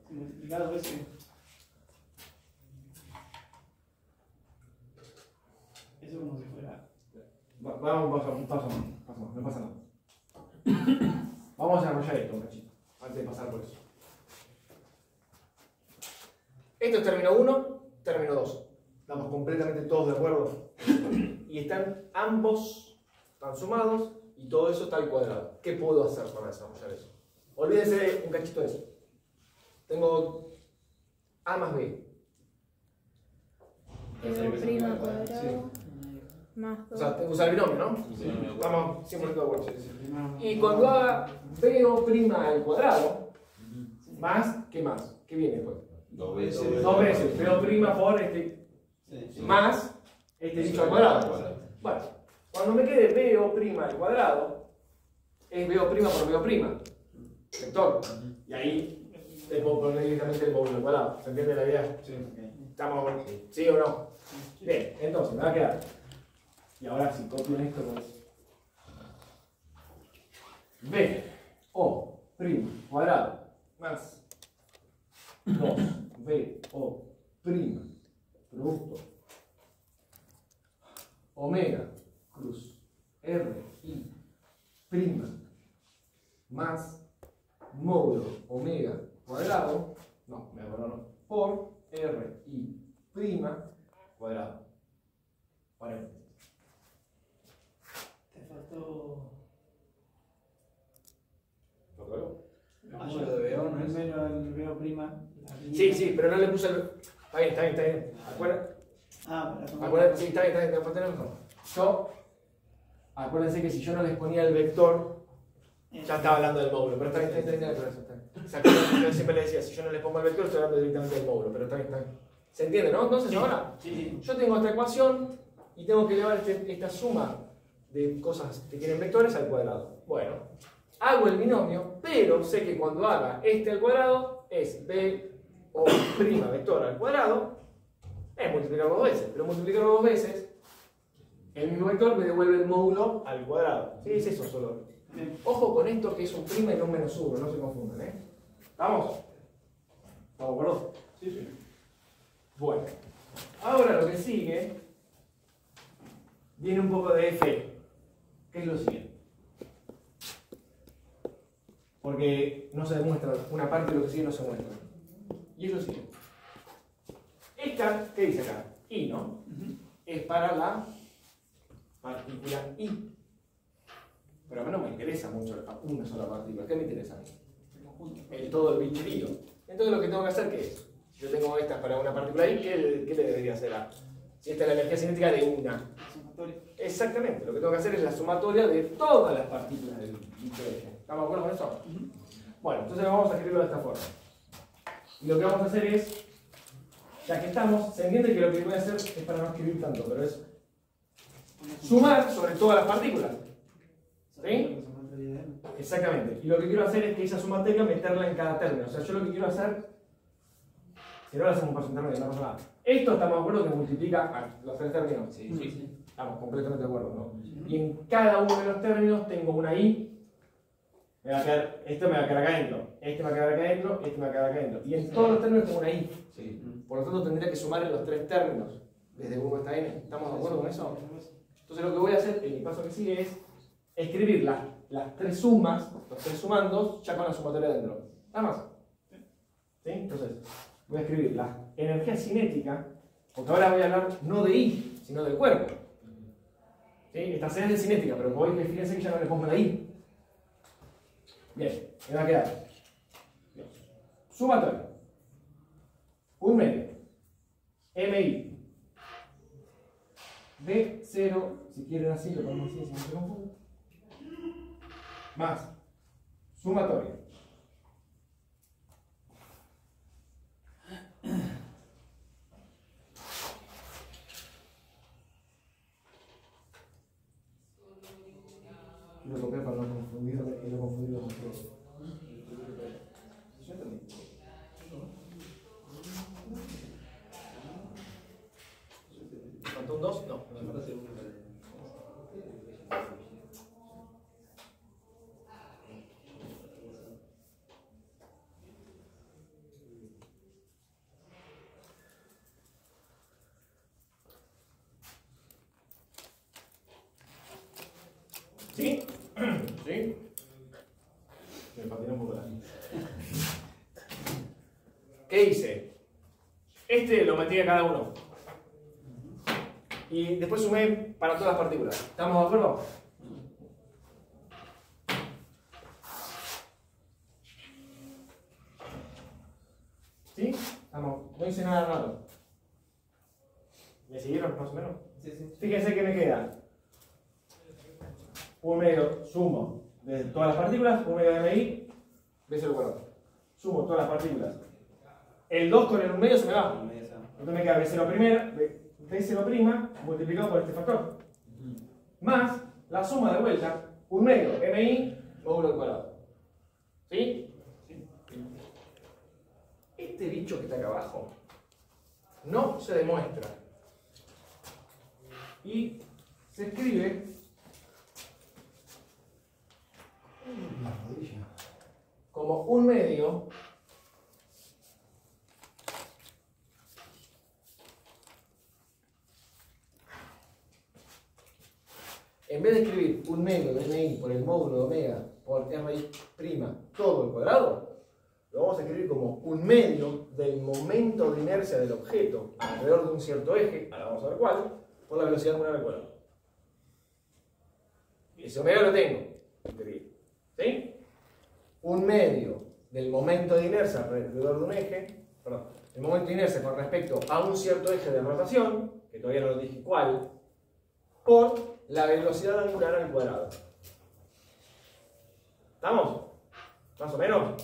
Multiplicado veces. Eso como si fuera. Vamos, paso más, no pasa nada. Vamos a desarrollar esto un cachito, antes de pasar por eso. Esto es término 1, término 2. ¿Estamos completamente todos de acuerdo? Y ambos están sumados y todo eso está al cuadrado. ¿Qué puedo hacer para desarrollar eso? Olvídense un cachito de eso. Tengo A más B. B' cuadrado más 2. O sea, tengo que usar el binomio, ¿no? Estamos 100% de acuerdo. Y cuando haga BO' al cuadrado, más, ¿qué más? ¿Qué viene después? Dos veces. Dos veces. BO' por más este dicho al cuadrado. Bueno, cuando me quede BO' al cuadrado, es BO' por BO'. Vector. Y ahí le puedo poner directamente el módulo al cuadrado. ¿Se entiende la idea? Sí. ¿Estamos? ¿Sí o no? Bien, entonces me va a quedar. Y ahora si copio esto, pues. BO' cuadrado más 2BO' producto omega cruz RI prima más módulo omega cuadrado, no, me acuerdo no, por RI prima cuadrado. Paréntesis. Te faltó. ¿Lo veo? Lo de BO, ¿no es? Primero el veo prima. Sí, sí, pero no le puse el. Está bien. Acuérdense. Sí, está bien, tenemos razón. Acuérdense que si yo no les ponía el vector, ya estaba hablando del módulo, pero está bien. O sea, yo siempre les decía, si yo no les pongo el vector, estoy hablando directamente del módulo, pero está bien. ¿Se entiende, no? Entonces ahora, yo tengo esta ecuación y tengo que llevar esta suma de cosas que tienen vectores al cuadrado. Bueno, hago el binomio, pero sé que cuando haga este al cuadrado es BO' vector al cuadrado, es multiplicarlo dos veces, pero multiplicarlo dos veces, el mismo vector me devuelve el módulo al cuadrado. Sí, es eso solo. Ojo con esto que es un prima y no un menos 1, no se confundan, ¿eh? ¿Estamos? ¿Estamos de acuerdo? Sí. Bueno, ahora lo que sigue viene un poco de F, que es lo siguiente. Porque no se demuestra, una parte de lo que sigue no se muestra. Y es lo siguiente. Esta, ¿qué dice acá? I, ¿no? Es para la partícula I. Pero a mí no me interesa mucho una sola partícula. ¿Qué me interesa a mí? Todo el bicherío. Entonces lo que tengo que hacer, ¿qué es? Si yo tengo estas para una partícula I, ¿qué le debería hacer a? Si esta es la energía cinética de una. Exactamente. Lo que tengo que hacer es la sumatoria de todas las partículas del bicho eje. ¿Estamos de acuerdo con eso? Bueno, entonces vamos a escribirlo de esta forma. Y lo que vamos a hacer es, ya que estamos, se entiende que lo que voy a hacer es para no escribir tanto, pero es sumar sobre todas las partículas. ¿Sí? Exactamente. Y lo que quiero hacer es que esa sumatoria meterla en cada término. O sea, yo lo que quiero hacer, si no lo hacemos por intermedio, no pasa nada. Esto estamos de acuerdo que multiplica los tres términos. Sí. Estamos completamente de acuerdo, ¿no? Y en cada uno de los términos tengo una I. Esto me va a quedar acá adentro, este me va a quedar acá adentro, este me va a quedar acá adentro. Y en todos los términos tengo una I. Por lo tanto tendría que sumar en los tres términos, desde 1 hasta n. ¿Estamos de acuerdo con eso? Entonces lo que voy a hacer, el paso que sigue es escribir las tres sumas, los tres sumandos, ya con la sumatoria adentro. Nada más. ¿Sí? Entonces, voy a escribir la energía cinética, porque ahora voy a hablar no de I, sino del cuerpo. ¿Sí? Esta C es de cinética, pero voy a fíjense que ya no le pongo la I. Bien, me va a quedar sumatoria, un medio, MI, B0, si quieren así, lo ponemos así, si no se confunde, más sumatoria, lo copié para no confundirlo y no confundirlo con todo. ¿Faltó un 2? No. ¿Sí? ¿Sí? Me patiné un poco la. ¿Qué hice? Este lo metí a cada uno. Y después sumé para todas las partículas. ¿Estamos de acuerdo? ¿Sí? Estamos. No hice nada raro. ¿Me siguieron más o menos? Sí, sí. Fíjense que me queda un medio sumo de todas las partículas, un medio de MI, veces el cuadrado. Sumo todas las partículas. El 2 con el 1 medio se me va. Entonces me queda B0' multiplicado por este factor. Más la suma de vuelta, un medio MI módulo al cuadrado. ¿Sí? Este bicho que está acá abajo no se demuestra. Y se escribe como un medio en vez de escribir un medio de MI por el módulo de omega por RI' todo al cuadrado, lo vamos a escribir como un medio del momento de inercia del objeto alrededor de un cierto eje, ahora vamos a ver cuál, por la velocidad angular al cuadrado. Ese omega lo tengo, ¿sí? Un medio del momento de inercia alrededor de un eje, perdón, el momento de inercia con respecto a un cierto eje de rotación, que todavía no lo dije cuál, por la velocidad angular al cuadrado. ¿Estamos? ¿Más o menos?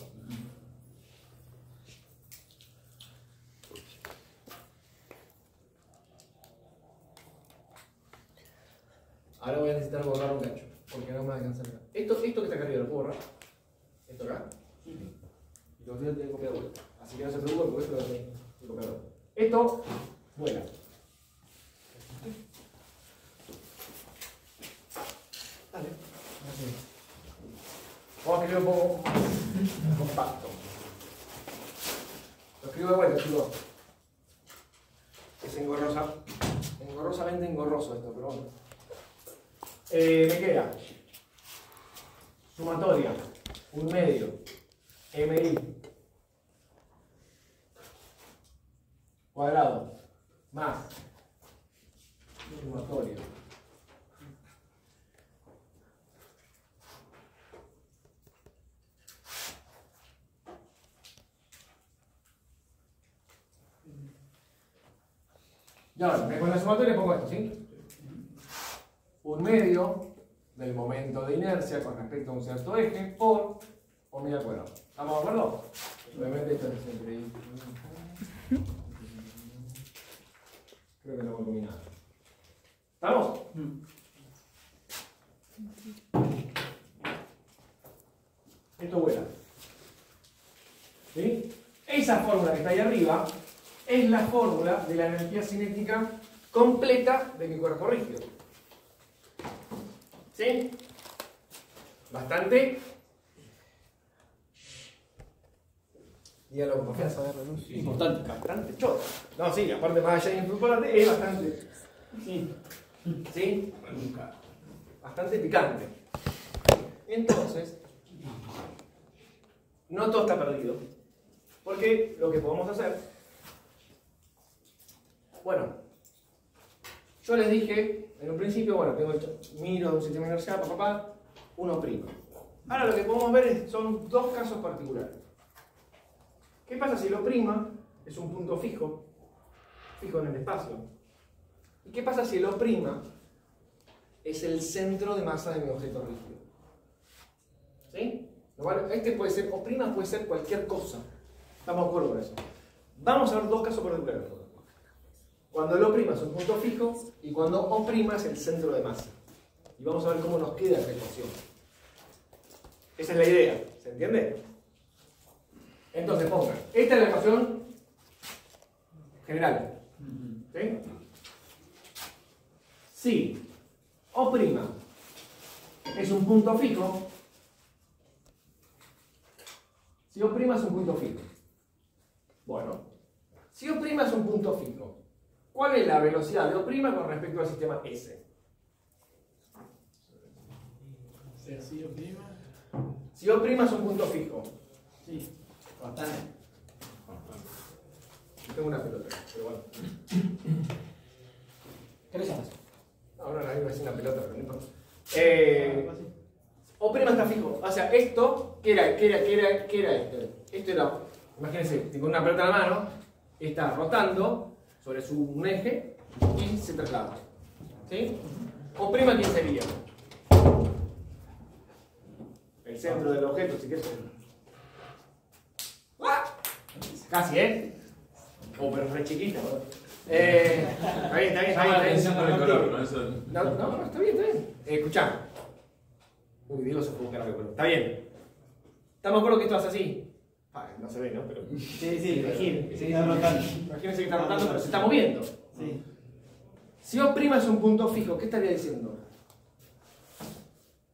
Ahora voy a necesitar borrar un cacho, porque no me va a alcanzar acá. Esto que está acá arriba, ¿lo puedo borrar? ¿Esto acá? Y lo voy a tener copiado de vuelta. Así que no se preocupen porque esto lo tengo copiado de vuelta. Esto vuela. Dale. Vamos a escribir un poco más compacto. Lo escribo de vuelta, chicos. Es engorrosamente engorroso esto, pero bueno. Me queda sumatoria, un medio, MI cuadrado, más sumatoria. Y ahora, con la sumatoria pongo esto, ¿sí? Un medio del momento de inercia con respecto a un cierto eje por omega al cuadrado. ¿Estamos de acuerdo? Obviamente esto es siempre ahí. Creo que no comí nada. ¿Estamos? Esto vuela. ¿Sí? Esa fórmula que está ahí arriba es la fórmula de la energía cinética completa de mi cuerpo rígido. ¿Sí? Bastante. Dígalo con confianza. Importante. Bastante chorro. No, sí, aparte más allá de incorporante, es bastante. ¿Sí? Bastante picante. Entonces, no todo está perdido. Porque lo que podemos hacer. Bueno, yo les dije en un principio, bueno, tengo miro de un sistema inercial, uno primo. Ahora lo que podemos ver son dos casos particulares. ¿Qué pasa si lo prima es un punto fijo en el espacio? ¿Y qué pasa si lo prima es el centro de masa de mi objeto rígido? ¿Sí? Este puede ser, o prima puede ser cualquier cosa. Estamos de acuerdo con eso. Vamos a ver dos casos particulares. Cuando el O' es un punto fijo y cuando O' es el centro de masa. Y vamos a ver cómo nos queda esta ecuación. Esa es la idea, ¿se entiende? Entonces pongan, esta es la ecuación general. ¿Sí? Si O' es un punto fijo, si O' es un punto fijo. Bueno, si O' es un punto fijo, ¿cuál es la velocidad de O' con respecto al sistema S? Si O' es un punto fijo. Sí. Bastante. Tengo una pelota, pero bueno. ¿Qué pensás? Ahora la iba a decir una pelota, pero no importa. O' está fijo. O sea, esto, ¿qué era esto? Esto era, imagínense, tengo una pelota en la mano, está rotando sobre un eje y se traslada. ¿Sí? O' ¿quién sería? El centro del objeto, si quieres. Casi, ¿eh? Oh, pero re chiquita, ¿no? Está bien. Llama la atención con el color, ¿no? Eso... No, está bien. Escuchá. Uy, Diego se fue a buscar algo. Está bien. ¿Estamos de acuerdo que esto hace así? No se ve, ¿no? Pero... Sí, imagínense. Se está rotando. Imagínense que está rotando, pero se está moviendo. Sí. Si O' es un punto fijo, ¿qué estaría diciendo?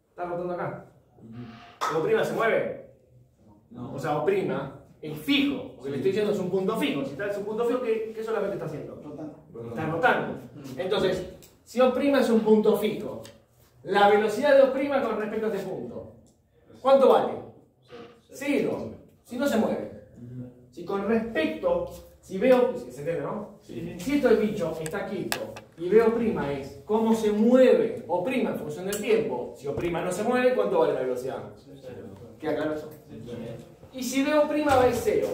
Está rotando acá. ¿O' se mueve? No. O sea, O' es fijo, porque le estoy diciendo es un punto fijo. Si es un punto fijo, ¿qué solamente está haciendo? Rotando. Está rotando. Entonces, si O' es un punto fijo, la velocidad de O' con respecto a este punto, ¿cuánto vale? 0. Si no se mueve. Si con respecto, si veo, ¿se entiende, no? Sí. Si esto del bicho está quieto y B' es cómo se mueve O' en función del tiempo, si O' no se mueve, ¿cuánto vale la velocidad? ¿Queda claro eso? Y si B' vale 0.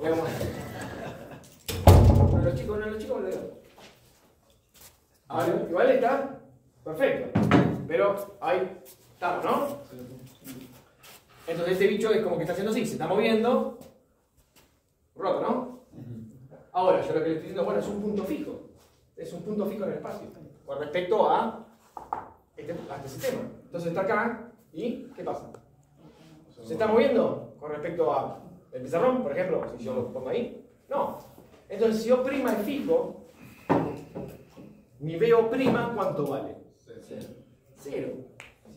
Veamos. No, los chicos me lo digo. Ahora, igual está perfecto. Pero ahí estamos, ¿no? Entonces este bicho es como que está haciendo así, se está moviendo. Rota, ¿no? Ahora, yo lo que le estoy diciendo, bueno, es un punto fijo. Es un punto fijo en el espacio. Con respecto a este sistema. Entonces está acá y ¿qué pasa? ¿Se está moviendo con respecto a el pizarrón, por ejemplo? Si yo lo pongo ahí. No. Entonces, si O' es fijo, mi B' ¿cuánto vale? 0.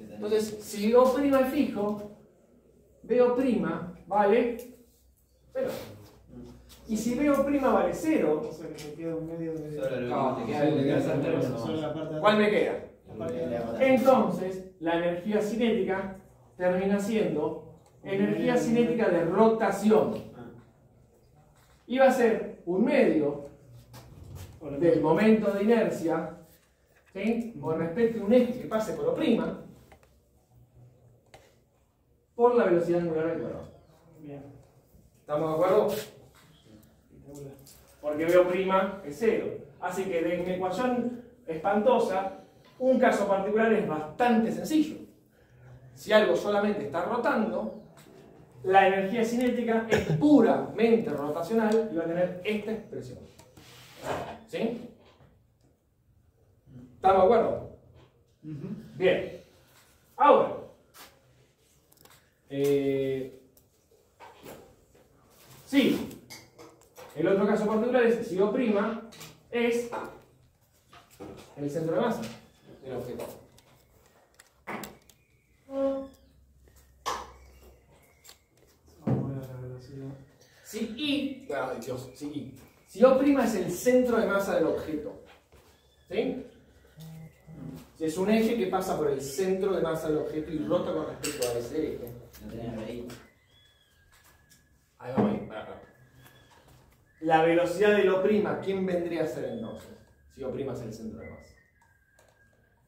Entonces, si O' es fijo, B' vale 0. Y si B' vale 0, O sea que me queda un medio de. No, te queda Solo la parte de ¿cuál me queda? la parte de atrás. Entonces, la energía cinética termina siendo energía cinética de rotación. Y va a ser un medio del momento de inercia, ¿sí? Con respecto a un eje que pase por O', por la velocidad angular del cuadrado. Bien. ¿Estamos de acuerdo? Espectacular. Porque B' es 0. Así que de una ecuación espantosa, un caso particular es bastante sencillo. Si algo solamente está rotando, la energía cinética es puramente rotacional y va a tener esta expresión. ¿Sí? ¿Estamos de acuerdo? Bien. Ahora, sí. El otro caso particular es si O' es el centro de masa del objeto. Vamos a ver la velocidad. Si I, si O' es el centro de masa del objeto, ¿sí? Si es un eje que pasa por el centro de masa del objeto y rota con respecto a ese eje. No tenés ahí. Ahí vamos ahí, para. La velocidad de O', ¿quién vendría a ser entonces? Si O' es el centro de masa.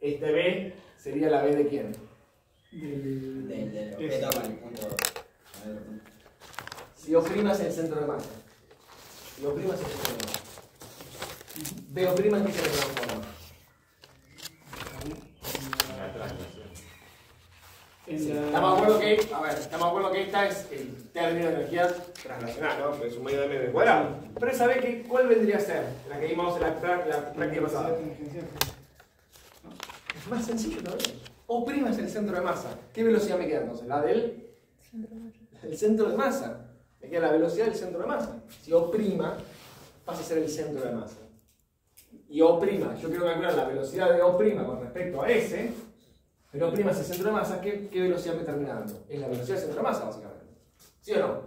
Este B sería la B de quién? Del objeto con el punto. A ver, Si O' es el centro de masa. Si O' es el centro de masa. B O' ¿en qué se le transforma? La translación. Estamos de acuerdo que, estamos de acuerdo que esta es el término de energía translacional, ¿no? Que es un medio de m cuadrado. Pero sabe que ¿cuál vendría a ser? La que vimos en la práctica pasada. Es más sencillo todavía. O' es el centro de masa. ¿Qué velocidad me queda entonces? La del centro de masa. Me queda la velocidad del centro de masa. Si O' pasa a ser el centro de masa. Y O', yo quiero calcular la velocidad de O' con respecto a S, pero O' es el centro de masa, ¿qué velocidad me termina dando? Es la velocidad del centro de masa, básicamente. ¿Sí o no?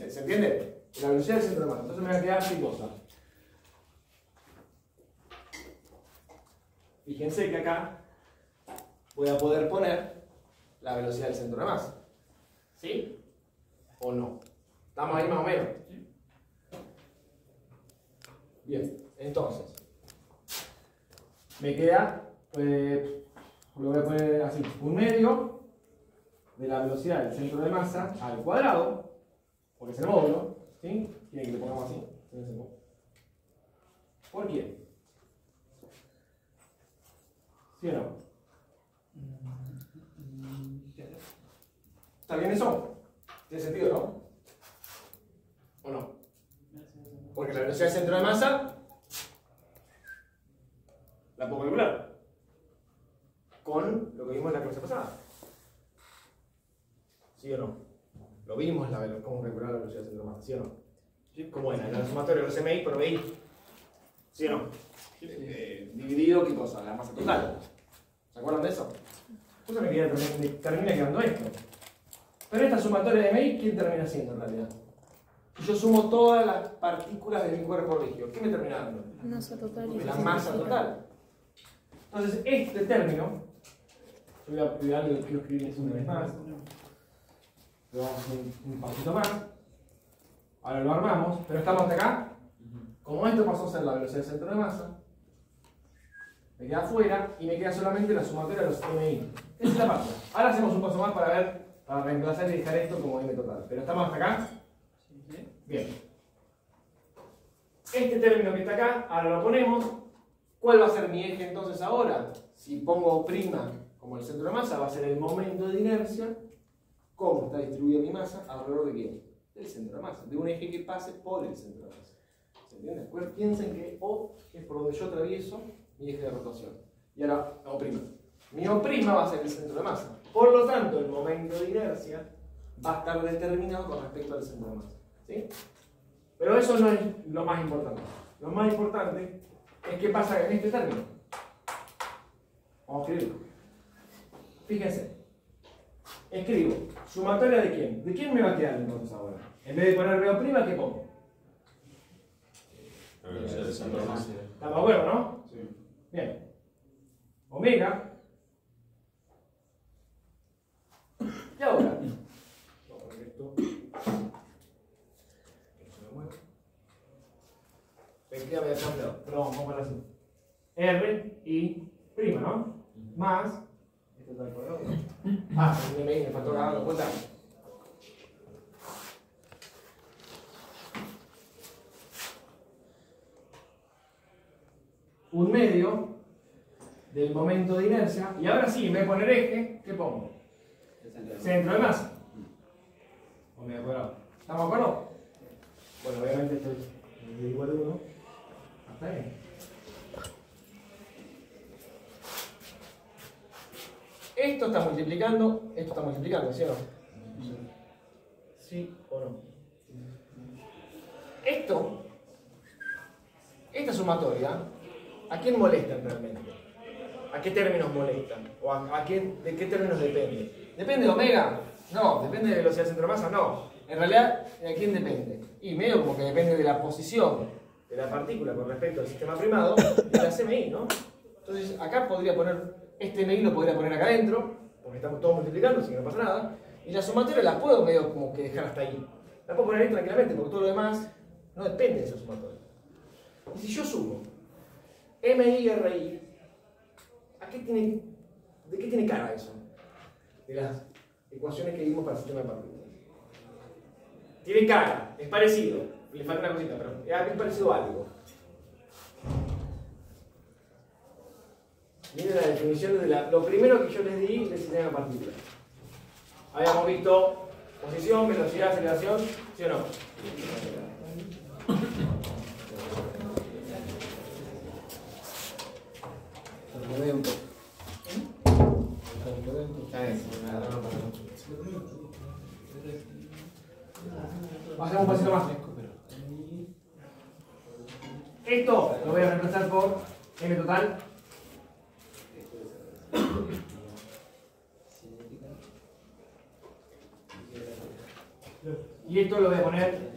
¿Se entiende? La velocidad del centro de masa. Entonces me va a quedar sin cosa. Fíjense que acá voy a poder poner la velocidad del centro de masa. ¿Sí? ¿O no? ¿Estamos ahí más o menos? Bien, entonces, me queda, lo voy a poner así, 1/2 de la velocidad del centro de masa al cuadrado, porque es el módulo, ¿sí? Quieren que le pongamos así. ¿Por quién? ¿Sí o no? ¿Está bien eso? ¿Tiene sentido, no? ¿O no? Porque la velocidad del centro de masa la puedo calcular con lo que vimos en la clase pasada. ¿Sí o no? Lo vimos cómo calcular la velocidad del centro de masa, ¿sí o no? ¿Sí? ¿Cómo era? El sumatorio de los MI por BI. ¿Sí o no? Dividido, ¿qué cosa? La masa total. ¿Se acuerdan de eso? Entonces me termina quedando esto. Pero esta sumatoria de MI, ¿quién termina siendo en realidad? Si yo sumo todas las partículas de mi cuerpo rígido, ¿qué me termina dando? Masa total y La masa total. Entonces, este término, yo voy a pedir algo que quiero escribirles una vez más. Lo vamos a hacer un pasito más. Ahora lo armamos, pero estamos hasta acá. Como esto pasó a ser la velocidad del centro de masa, me queda afuera y me queda solamente la sumatoria de los MI. Esa es la parte. Ahora hacemos un paso más para reemplazar y dejar esto como M total. Pero estamos hasta acá. Bien. Este término que está acá, ahora lo ponemos. ¿Cuál va a ser mi eje entonces ahora? Si pongo prima como el centro de masa, va a ser el momento de inercia. ¿Cómo está distribuida mi masa? ¿Alrededor de qué? Del centro de masa. De un eje que pase por el centro de masa. ¿Se entiende? Pues piensen que O es por donde yo atravieso mi eje de rotación. Y ahora, O'. Mi O' va a ser el centro de masa. Por lo tanto, el momento de inercia va a estar determinado con respecto al centro de masa. ¿Sí? Pero eso no es lo más importante. Lo más importante es qué pasa en este término. Vamos a escribirlo. Fíjense. Escribo. ¿Sumatoria de quién? ¿De quién me va a quedar entonces ahora? En vez de poner BO', ¿qué pongo? La velocidad del centro de masa. ¿Estamos de acuerdo, no? Sí. Bien. Omega. Y ahora, vamos a poner esto. Que no se me mueva. Me queda medio cambiado, pero vamos a poner así. R y prima, ¿no? Más. Esto está al cuadrado. Me faltó acabar la cuenta. Un medio del momento de inercia. Y ahora sí, en vez de poner eje, ¿qué pongo? Centro de masa. Omega cuadrado. ¿Estamos de acuerdo? Bueno, obviamente esto es igual a 1. Hasta ahí. Esto está multiplicando, ¿sí o no? ¿Sí o no? Esta sumatoria, ¿a quién molestan realmente? ¿A qué términos molestan? ¿O de qué términos depende? ¿Depende de omega? No. ¿Depende de velocidad del centro de masa? No. En realidad, ¿de quién depende? Y medio como que depende de la posición de la partícula con respecto al sistema primado de la CMI, ¿no? Entonces, acá podría poner, este MI lo podría poner acá adentro, porque estamos todos multiplicando, así que no pasa nada. Y la sumatoria la puedo medio como que dejar hasta ahí. La puedo poner ahí tranquilamente, porque todo lo demás no depende de esa sumatoria. Y si yo sumo MI y RI, ¿de qué tiene cara eso? De las ecuaciones que vimos para el sistema de partículas. Tiene cara, es parecido. Le falta una cosita, pero es parecido a algo. Miren la definición de lo primero que yo les di del sistema de partículas. Habíamos visto posición, velocidad, aceleración, ¿sí o no? Hacemos un pasito más. Esto lo voy a reemplazar por M total. Y esto lo voy a poner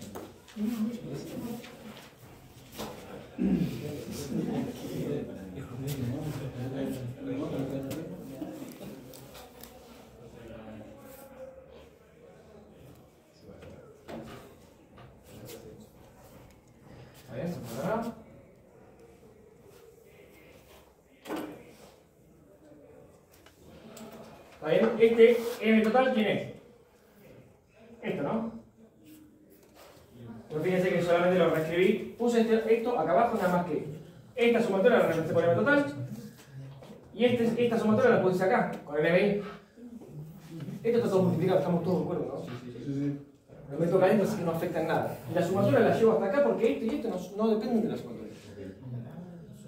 ¿está bien? ¿Se podrá? ¿Está bien? Este M total, ¿quién es? Esto, ¿no? Pero fíjense que solamente lo reescribí. Puse esto acá abajo nada más que esta sumatoria la reemplacé por M total. Y esta sumatoria la puse acá, con el MI. Esto está todo multiplicado, estamos todos de acuerdo, ¿no? Sí. Lo meto acá adentro, así que no afecta en nada. Y la sumatoria la llevo hasta acá porque esto y esto no dependen de la sumatoria.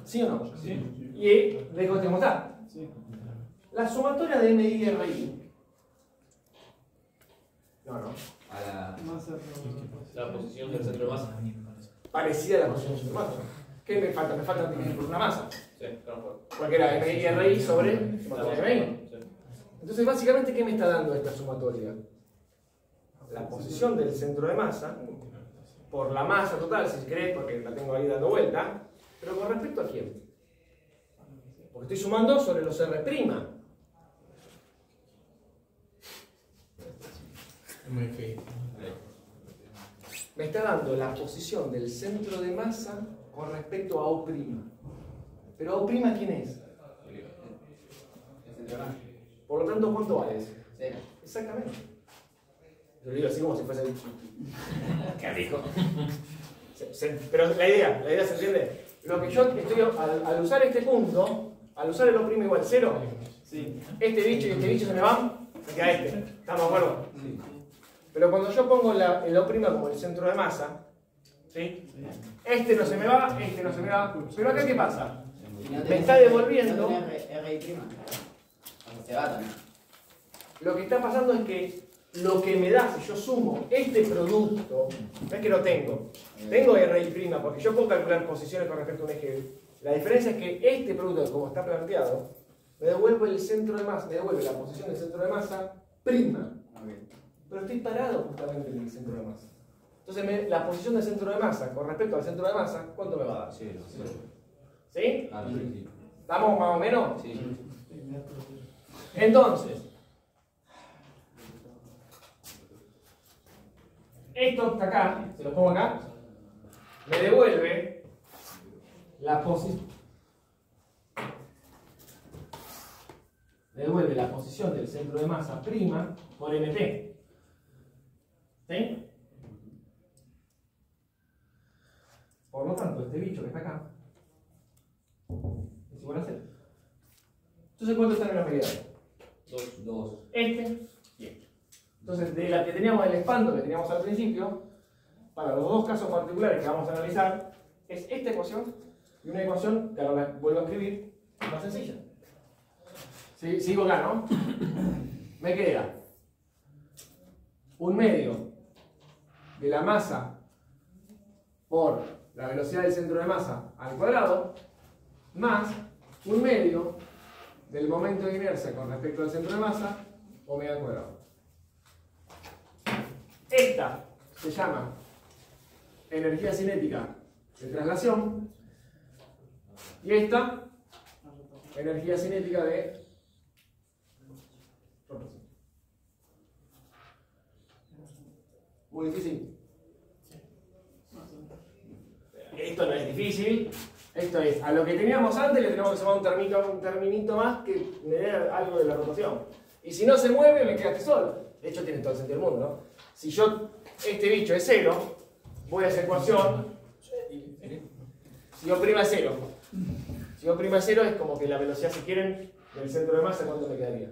¿Sí o no? Sí. Y dejo de demostrar. Sí. La sumatoria de MI y RI. No. Masa por La posición del centro de masa. Parecida a la posición de masa. ¿Qué me falta? Me falta dividir por una masa. Sí, claro. Porque era MI y RI sobre sumatoria de MI. Entonces, básicamente, ¿qué me está dando esta sumatoria? La posición del centro de masa por la masa total, si querés, porque la tengo ahí dando vuelta, pero con respecto a quién. Porque estoy sumando sobre los R'. Muy feo. Me está dando la posición del centro de masa con respecto a O'. Pero ¿O' quién es? Por lo tanto, ¿cuánto vale eso? Cero. Exactamente. Yo lo digo así como si fuese... ¡Qué rico! Pero la idea se entiende. Lo que yo estoy, al usar este punto, al usar el O' igual 0, sí. este bicho y este bicho se me van, me queda este. ¿Estamos de acuerdo? Sí. Pero cuando yo pongo el O' como el centro de masa, ¿sí? Este no se me va, este no se me va. Pero acá, ¿qué pasa? Me está devolviendo... RI'. Se va también. Lo que está pasando es que lo que me da, si yo sumo este producto, no es que lo tengo RI', porque yo puedo calcular posiciones con respecto a un eje. La diferencia es que este producto, como está planteado, me devuelve el centro de masa, me devuelve la posición del centro de masa prima. Pero estoy parado justamente en el centro de masa. Entonces, la posición del centro de masa con respecto al centro de masa, ¿cuánto me va a dar? Sí. ¿Sí? Ah, sí. ¿Estamos más o menos? Sí. Entonces, esto está acá, se lo pongo acá, me devuelve la posición. Me devuelve la posición del centro de masa prima por MT. ¿Sí? Por lo tanto, este bicho que está acá es igual a 0. Entonces, ¿cuánto está en la medida? 2. Este y este. Entonces, de la que teníamos del expando que teníamos al principio, para los dos casos particulares que vamos a analizar, es esta ecuación y una ecuación que ahora la vuelvo a escribir más sencilla. Sí, sigo acá, ¿no? Me queda un medio de la masa por la velocidad del centro de masa al cuadrado más un medio del momento de inercia con respecto al centro de masa omega al cuadrado. Esta se llama energía cinética de traslación y esta energía cinética de rotación. Muy difícil. Esto no es difícil. Esto es, a lo que teníamos antes le tenemos que sumar un terminito más que me dé algo de la rotación. Y si no se mueve, me quedaste solo. De hecho, tiene todo el sentido del mundo, ¿no? Si este bicho es 0, voy a esa ecuación. Si O' es 0. Si O' es 0 es como que la velocidad, si quieren, del centro de masa, ¿cuánto me quedaría?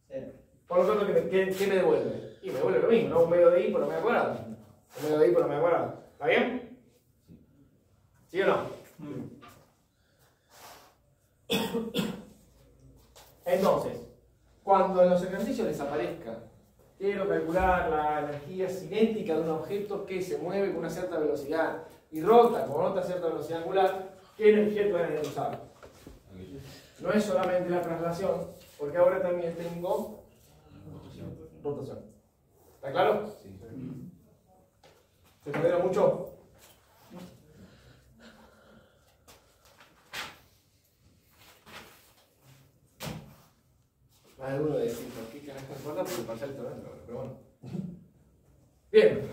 0. Por lo tanto, ¿qué me devuelve? Y me devuelve lo mismo, ¿no? Un medio de I por omega cuadrado. Un medio de I por omega cuadrado. ¿Está bien? ¿Sí o no? Entonces, cuando en los ejercicios les aparezca, quiero calcular la energía cinética de un objeto que se mueve con una cierta velocidad y rota con otra cierta velocidad angular, ¿qué energía pueden usar? No es solamente la traslación, porque ahora también tengo rotación. ¿Está claro? Sí. ¿Se entendieron mucho? Hay alguno de decir, ¿por qué carajo importa? Porque pasa el torneo, pero bueno. Bien.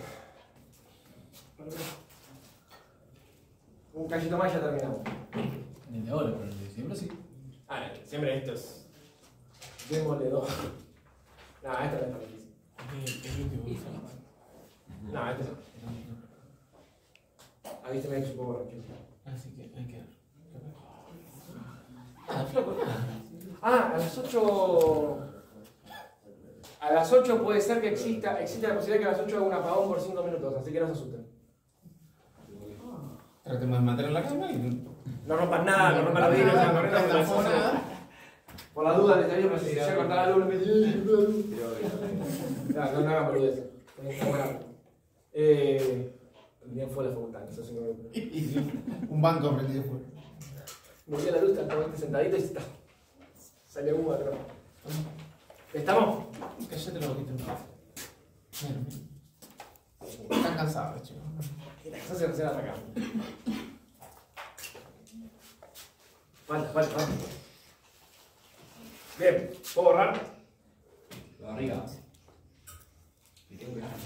Un cachito más y ya terminamos. El de ahora, pero el de siempre sí. Siempre esto es Démosle 2. No, esta no es tan difícil. No, esta no. Ahí se me ha hecho un poco rancho. Así que hay que. A las 8. A las 8 puede ser que exista la posibilidad de que a las 8 haga un apagón por 5 minutos, así que no se asusten. Tratemos de mantener la calma y. No rompan nada, no rompan la vidrios, no rompan nada. Por la duda, les digo, si se corta la luz, me no hagan boludez. Bien fue la facultad, eso sí me Un banco prendido fuego. movió la luz, estaba sentadito y sale humo atrás. ¿Estamos? Cállate la boquita un poco. Mira. Están cansados, chicos. Eso se recién atacamos. Falta. Bien, ¿puedo borrar? La barriga.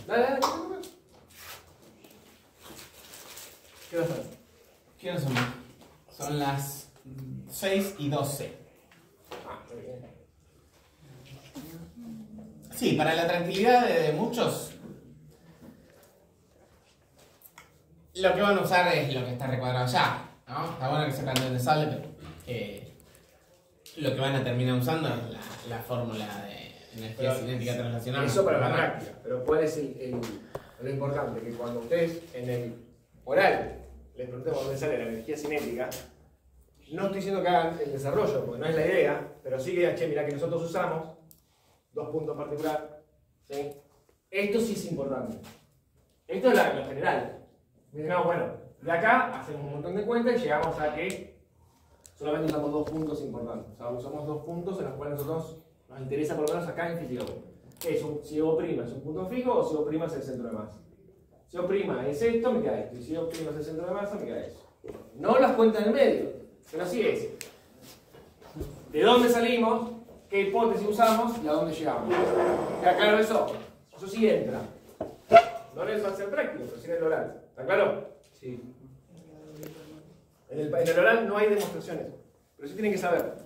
Dale. ¿Qué vas a hacer? ¿Qué hora son? Son las 6:12. Muy bien. Sí, para la tranquilidad de muchos, lo que van a usar es lo que está recuadrado ya, ¿no? Está bueno que sepan de dónde sale, pero lo que van a terminar usando es la fórmula de energía cinética translacional. Eso para la práctica, pero ¿cuál es lo importante? Que cuando ustedes en el oral les preguntemos dónde sale la energía cinética, no estoy diciendo que hagan el desarrollo, porque no es la idea, pero sí que digan, che, mirá que nosotros usamos 2 puntos particulares, ¿sí? Esto sí es importante. Esto es lo general. No, bueno, de acá hacemos un montón de cuentas y llegamos a que solamente usamos 2 puntos importantes. O sea, usamos 2 puntos en los cuales nosotros nos interesa por lo menos acá en física. ¿Qué es? Si O' es un punto fijo o si O' es el centro de masa. Si O' es esto, me queda esto. Y si O' es el centro de masa, me queda eso. No las cuentas en el medio, pero así es. ¿De dónde salimos? ¿Qué hipótesis usamos? ¿Y a dónde llegamos? ¿Está claro eso? Eso sí entra. No en el parcial práctico, pero sí en el oral. ¿Está claro? Sí. En el oral no hay demostraciones, pero sí tienen que saber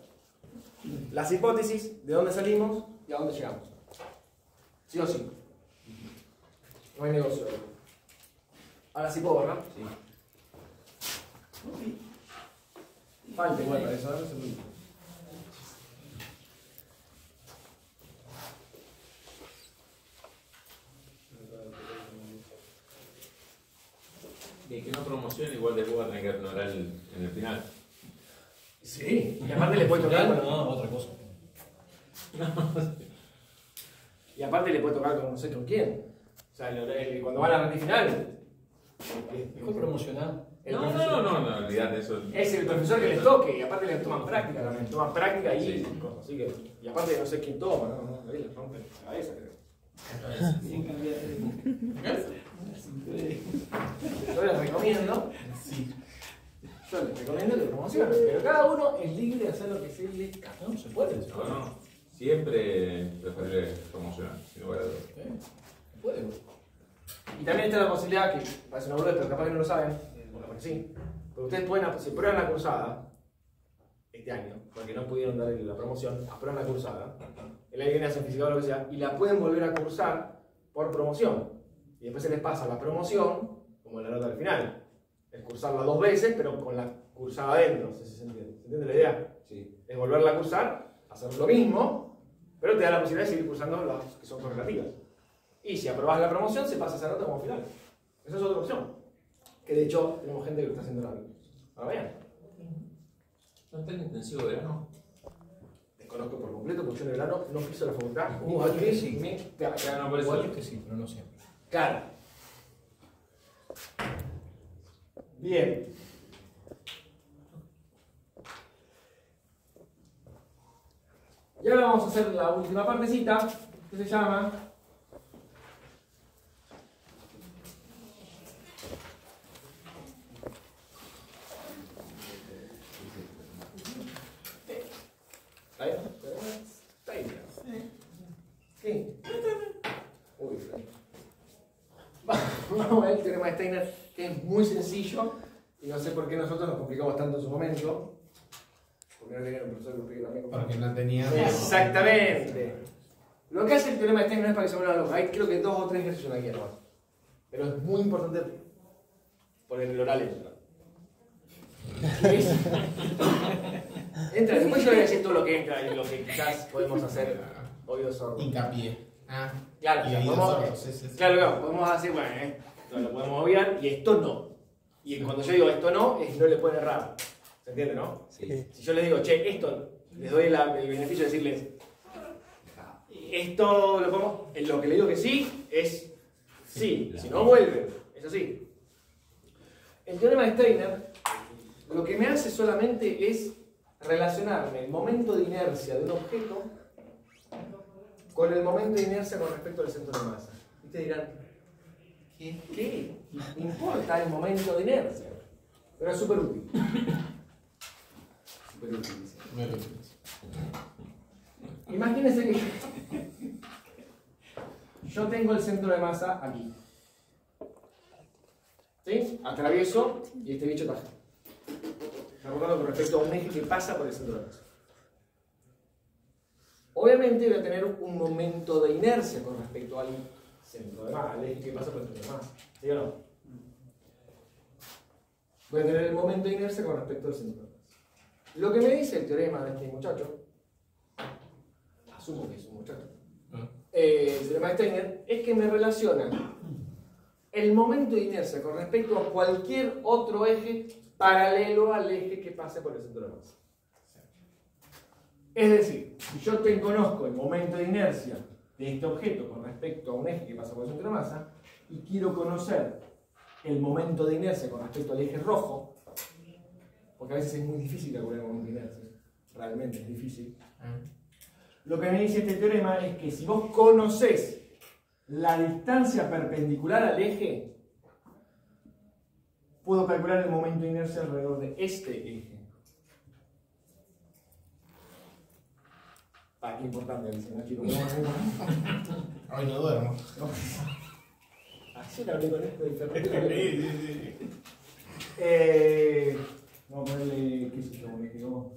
las hipótesis, de dónde salimos y a dónde llegamos. Sí o sí. No hay negocio. Ahora sí puedo, ¿verdad? Sí. Falta igual para eso, ¿no? Y que no promocione, igual después va a tener que ignorar en el final. Sí, y aparte le puede tocar con... No, otra cosa. Y aparte le puede tocar con no sé con quién. O sea, cuando va a la red final. Mejor promocionar. No, olvidate eso. Es el profesor que les toque y aparte les toman práctica también. Toman práctica y Sí. cosas. Así que, y aparte no sé quién toma, ¿no? Ahí les rompen la cabeza, creo. Sin cambiar de... Yo les recomiendo. Yo les recomiendo que promocionen. Pero cada uno es libre de hacer lo que se le canta. No se puede. No. Siempre preferible promocionar, sin lugar a dudas. Puede. Y también está la posibilidad, que parece una boludez, pero capaz que no lo saben, porque sí. Pero ustedes pueden, si prueban la cursada este año, porque no pudieron dar la promoción, aprueban la cursada, el año que viene hacen física o lo que sea, y la pueden volver a cursar por promoción. Y después se les pasa la promoción, como la nota al final. Es cursarla 2 veces, pero con la cursada adentro, no sé si se entiende. ¿Se entiende la idea? Sí. Es volverla a cursar, hacer lo mismo, pero te da la posibilidad de seguir cursando las que son correlativas. Y si aprobás la promoción, se pasa esa nota como final. Esa es otra opción. Que de hecho, tenemos gente que lo está haciendo ahora mañana. ¿No está en intensivo de verano? Desconozco por completo, porque yo en el verano no piso la facultad. Igual que sí. Claro, no, por eso. Igual que sí, pero no siempre. Claro. Bien. Y ahora vamos a hacer la última partecita, que se llama... ¿Qué? Uy, vamos a ver el teorema de Steiner, que es muy sencillo y no sé por qué nosotros nos complicamos tanto en su momento, Porque no tenía un profesor que lo explique también. Porque no tenía. Exactamente. Lo que hace el teorema de Steiner no es para que se vuelva loca. Hay creo que 2 o 3 ejercicios aquí nomás. Pero es muy importante porque en el oral entra. ¿Qué es? Entra, después yo le voy a decir todo lo que entra y lo que quizás podemos hacer oídos sordos. Hincapié. Claro, Y o sea, oídos podemos, sordos, sí. claro, podemos hacer, bueno, esto lo podemos obviar y esto no. Y cuando yo digo esto no, es no le pueden errar. ¿Se entiende, no? Sí. Si yo les digo, che, esto, les doy el beneficio de decirles, esto lo podemos, en lo que le digo que sí, es sí, si no vuelve, es así. El teorema de Steiner lo que me hace solamente es relacionarme el momento de inercia de un objeto con el momento de inercia con respecto al centro de masa. Y te dirán, ¿qué importa el momento de inercia? Pero es súper útil. Súper útil, dice. Imagínense que yo tengo el centro de masa aquí. ¿Sí? Atravieso y este bicho está rebotando con respecto a un eje que pasa por el centro de masa. Obviamente voy a tener un momento de inercia con respecto al centro de masa, al eje que pasa por el centro de masa. ¿Sí o no? Voy a tener el momento de inercia con respecto al centro de masa. Lo que me dice el teorema de este muchacho, asumo que es un muchacho, el teorema de Steiner, es que me relaciona el momento de inercia con respecto a cualquier otro eje paralelo al eje que pase por el centro de masa. Es decir, si yo conozco el momento de inercia de este objeto con respecto a un eje que pasa por el centro de masa y quiero conocer el momento de inercia con respecto al eje rojo, porque a veces es muy difícil calcular el momento de inercia, realmente es difícil. Lo que me dice este teorema es que si vos conocés la distancia perpendicular al eje, puedo calcular el momento de inercia alrededor de este eje. Qué importante, dice, ¿no, chicos? Hoy no duermo. Ayer hablé con esto del ferrocarril. Vamos a ponerle, qué sé yo, me quedó.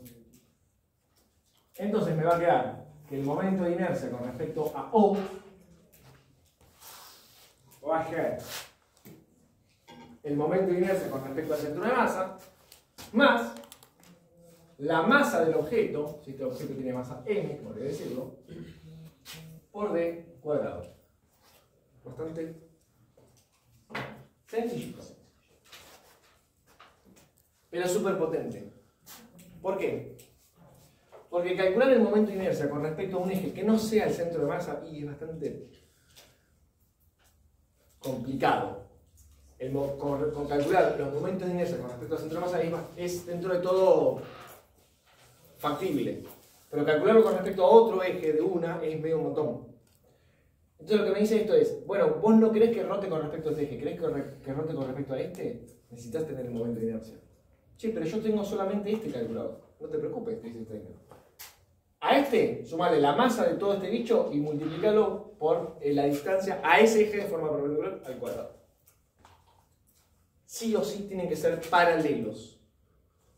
Entonces me va a quedar que el momento de inercia con respecto a O va a ser el momento de inercia con respecto al centro de masa más la masa del objeto, si este objeto tiene masa m, como debe decirlo, por d cuadrado. Bastante sencillo. Pero súper potente. ¿Por qué? Porque calcular el momento de inercia con respecto a un eje que no sea el centro de masa y es bastante complicado. Con calcular los momentos de inercia con respecto al centro de masa es dentro de todo factible. Pero calcularlo con respecto a otro eje de una es medio un montón. Entonces lo que me dice esto es, bueno, vos no querés que rote con respecto a este eje, querés que rote con respecto a este, necesitas tener el momento de inercia. Che, pero yo tengo solamente este calculado. No te preocupes, te dice Steiner. A este, sumale la masa de todo este bicho y multiplícalo por la distancia a ese eje de forma perpendicular al cuadrado. Sí o sí tienen que ser paralelos.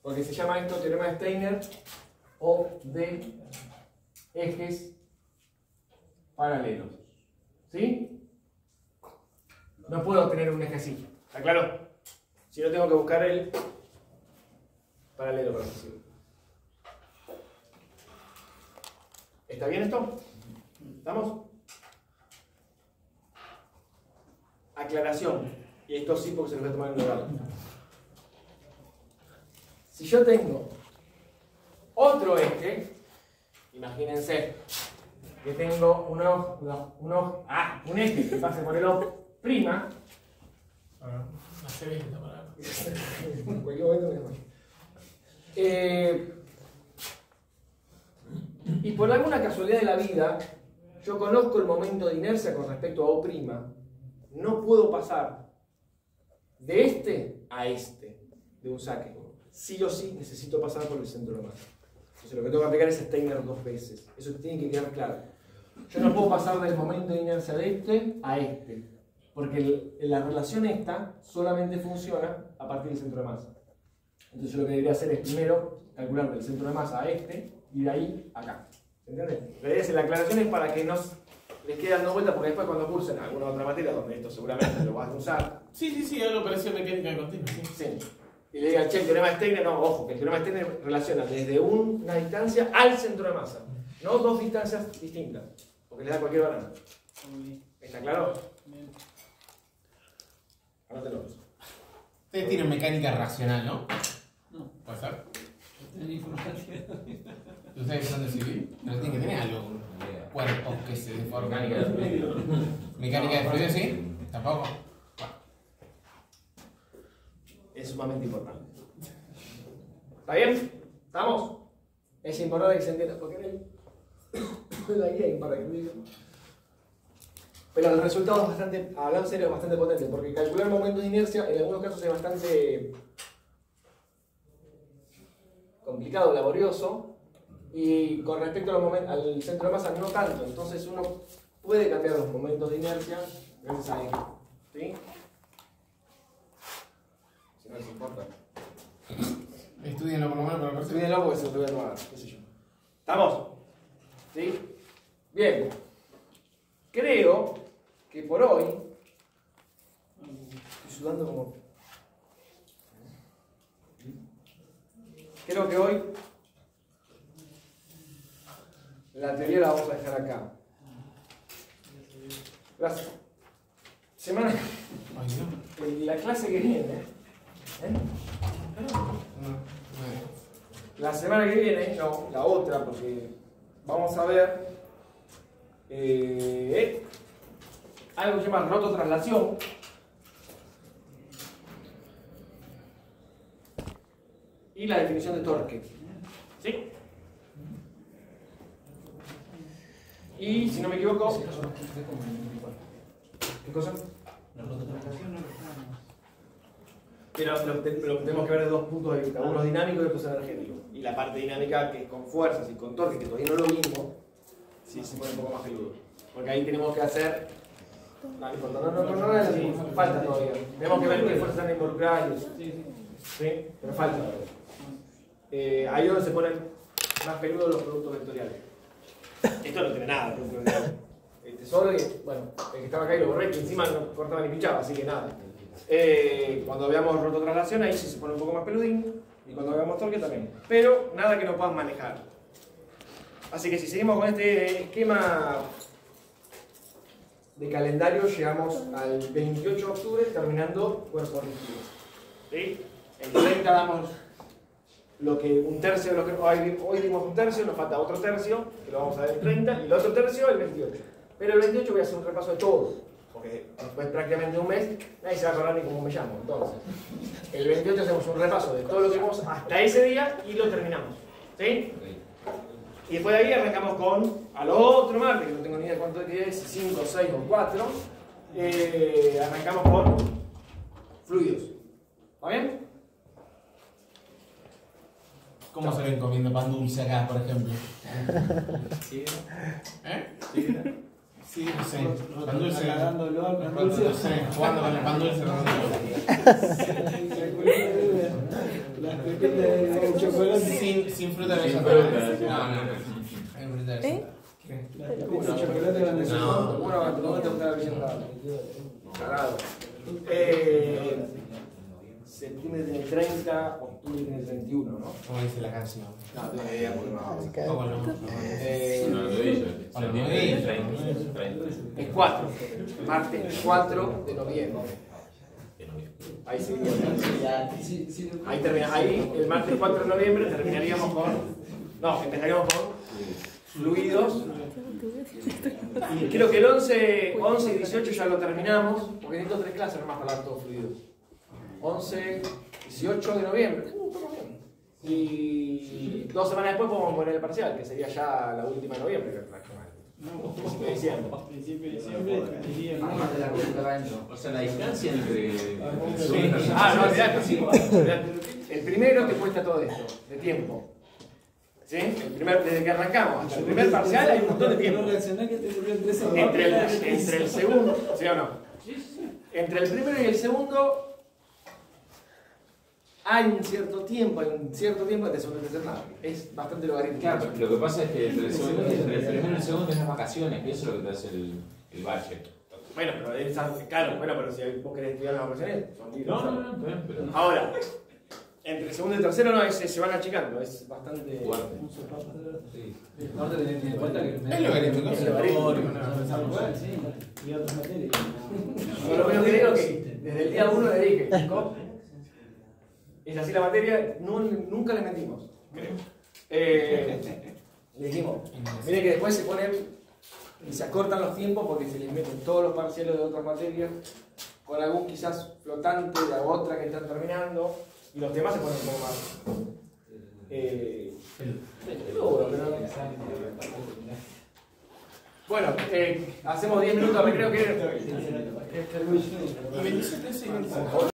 Porque se llama esto teorema de Steiner o de ejes paralelos. ¿Sí? No puedo tener un eje así. ¿Está claro? Si no tengo que buscar el paralelo para decirlo. ¿Está bien esto? ¿Estamos? Aclaración. Y esto sí porque se lo voy a tomar en oral. Si yo tengo otro eje, imagínense que tengo un eje que pase por el O', Hace bien esta palabra. en cualquier momento me llamo. Y por alguna casualidad de la vida, yo conozco el momento de inercia con respecto a O', no puedo pasar de este a este, de un saque. Sí o sí necesito pasar por el centro de masa. Entonces lo que tengo que aplicar es Steiner 2 veces. Eso tiene que quedar claro. Yo no puedo pasar del momento de inercia de este a este. Porque la relación esta solamente funciona a partir del centro de masa. Entonces yo lo que debería hacer es primero calcular del centro de masa a este y de ahí a acá. ¿Se entiende? La idea es la aclaración es para que no les quede dando vueltas, porque después cuando cursen alguna otra materia donde esto seguramente lo vas a usar. Sí, algo parecido a mecánica continua. Sí. Y le digan, che, el teorema de Steiner, no, ojo, que el teorema de Steiner relaciona desde una distancia al centro de masa, no dos distancias distintas, porque le da cualquier banana. ¿Está claro? Anótelo. Ustedes tienen mecánica racional, ¿no? No. ¿Puede ser? Tener informática. ¿Ustedes son de civil? Pero tienen que tener algo. Cuerpos que se deforman. Mecánica de fluido. ¿Mecánica de fluido, sí? ¿Tampoco? Es sumamente importante. ¿Está bien? ¿Estamos? Es importante que se entienda, porque en la guía hay un par de ruidos. Pero el resultado es bastante, hablando en serio, es bastante potente, porque calcular momentos de inercia en algunos casos es bastante complicado, laborioso, y con respecto a los al centro de masa no tanto. Entonces uno puede cambiar los momentos de inercia gracias a ello. ¿Sí? Si no les importa. Estudienlo por lo menos para percibir. Estudienlo porque se lo voy a tomar, qué sé yo. ¿Estamos? ¿Sí? Bien. Creo que por hoy, estoy sudando como... Creo que hoy la teoría la vamos a dejar acá. La semana... La clase que viene... La semana que viene, no, la otra, porque vamos a ver algo que se llama rototraslación. Y la definición de torque. ¿Sí? Y si no me equivoco. ¿Qué cosa? La rototraslación no lo estamos. Pero tenemos que ver de dos puntos de vista, uno dinámico y otro energético. Y la parte dinámica, que es con fuerzas y con torque, que todavía no lo vimos, sí se pone un poco más peludo. Porque ahí tenemos que hacer... No importa, no, falta todavía. Tenemos que ver qué fuerzas están involucradas. Sí, pero falta. Ahí donde se ponen más peludos los productos vectoriales. Esto no tiene nada de producto vectorial. Solo que, bueno, el que estaba acá y lo borré, que encima no cortaba ni pinchaba, así que nada. Cuando veamos rototraslación, ahí sí se pone un poco más peludín. Y cuando veamos torque también. Pero nada que no puedan manejar. Así que si seguimos con este esquema de calendario, llegamos al 28 de octubre terminando cuerpo rígido. ¿Sí? En 30 damos lo que un tercio de lo que hoy dimos un tercio, nos falta otro tercio, que lo vamos a ver el 30, y el otro tercio el 28. Pero el 28 voy a hacer un repaso de todo, porque después prácticamente un mes nadie se va a acordar ni cómo me llamo. Entonces, el 28 hacemos un repaso de todo lo que vimos hasta ese día y lo terminamos. ¿Sí? Y después de ahí arrancamos con al otro martes, que no tengo ni idea cuánto es, 5, 6 o 4. Arrancamos con fluidos. ¿Va bien? ¿Cómo se ven comiendo pan dulce acá, por ejemplo? ¿Sí? ¿Eh? Sí, no sé. Pan dulce. Trasladándolo al pan No dulce. sé, jugando con el pan dulce. Las pepitas de chocolate. Sin fruta de Sin chocolate. fruta. No. Hay fruta de chocolate. Las pepitas de chocolate van a ser. No. Bueno, ¿cómo te gusta la visión? Carado. Septiembre tiene 30, octubre tiene 31, ¿no? Como dice la canción. No, tengo ni idea porque no. ¿Cómo no? No, lo dije. Bueno, Se no tiene dije. 30. Es 4. Martes 4 de noviembre. Ahí sería. Ahí termina. Ahí el martes 4 de noviembre terminaríamos con. No, empezaríamos con fluidos. Y creo que el 11 y 18 ya lo terminamos, porque necesito 3 clases nomás para hablar todos fluidos. 11, 18 de noviembre. Estamos bien. Y 2 semanas después podemos poner el parcial, que sería ya la última de noviembre, principio de diciembre. Principio de diciembre, diría el Además de la ruta va adentro. O sea, la distancia entre... Ah, no, olvidate, sí. El primero te cuesta todo esto, de tiempo. ¿Sí? Desde que arrancamos hasta el primer parcial hay un montón de tiempo. No reaccionás que te duró 13 Entre el segundo, ¿sí o no? Entre el primero y el segundo hay un cierto tiempo entre segundo y tercer nada. Es bastante logarítmico. Claro, lo que pasa es que entre el primero y el segundo tenés vacaciones, que eso es lo que te hace el bache. Bueno, pero claro, pero si vos querés estudiar las vacaciones, son libres. No, está bien, pero... Ahora, entre el segundo y el tercero no, se van achicando, es bastante Fuerte. Sí. Aparte tenés en cuenta que Es logarítmico, Es es logarítmico. sí, y otras materias. Yo lo único que digo es que desde el día 1 le dije, chicos, es así la materia, nunca le metimos, creo. Le dijimos, miren que después se ponen y se acortan los tiempos porque se les meten todos los parciales de otras materias, con algún quizás flotante de otra que están terminando, y los temas se ponen un poco más. Seguro, pero... Bueno, hacemos 10 minutos, me creo que... Y 27, sí, 27.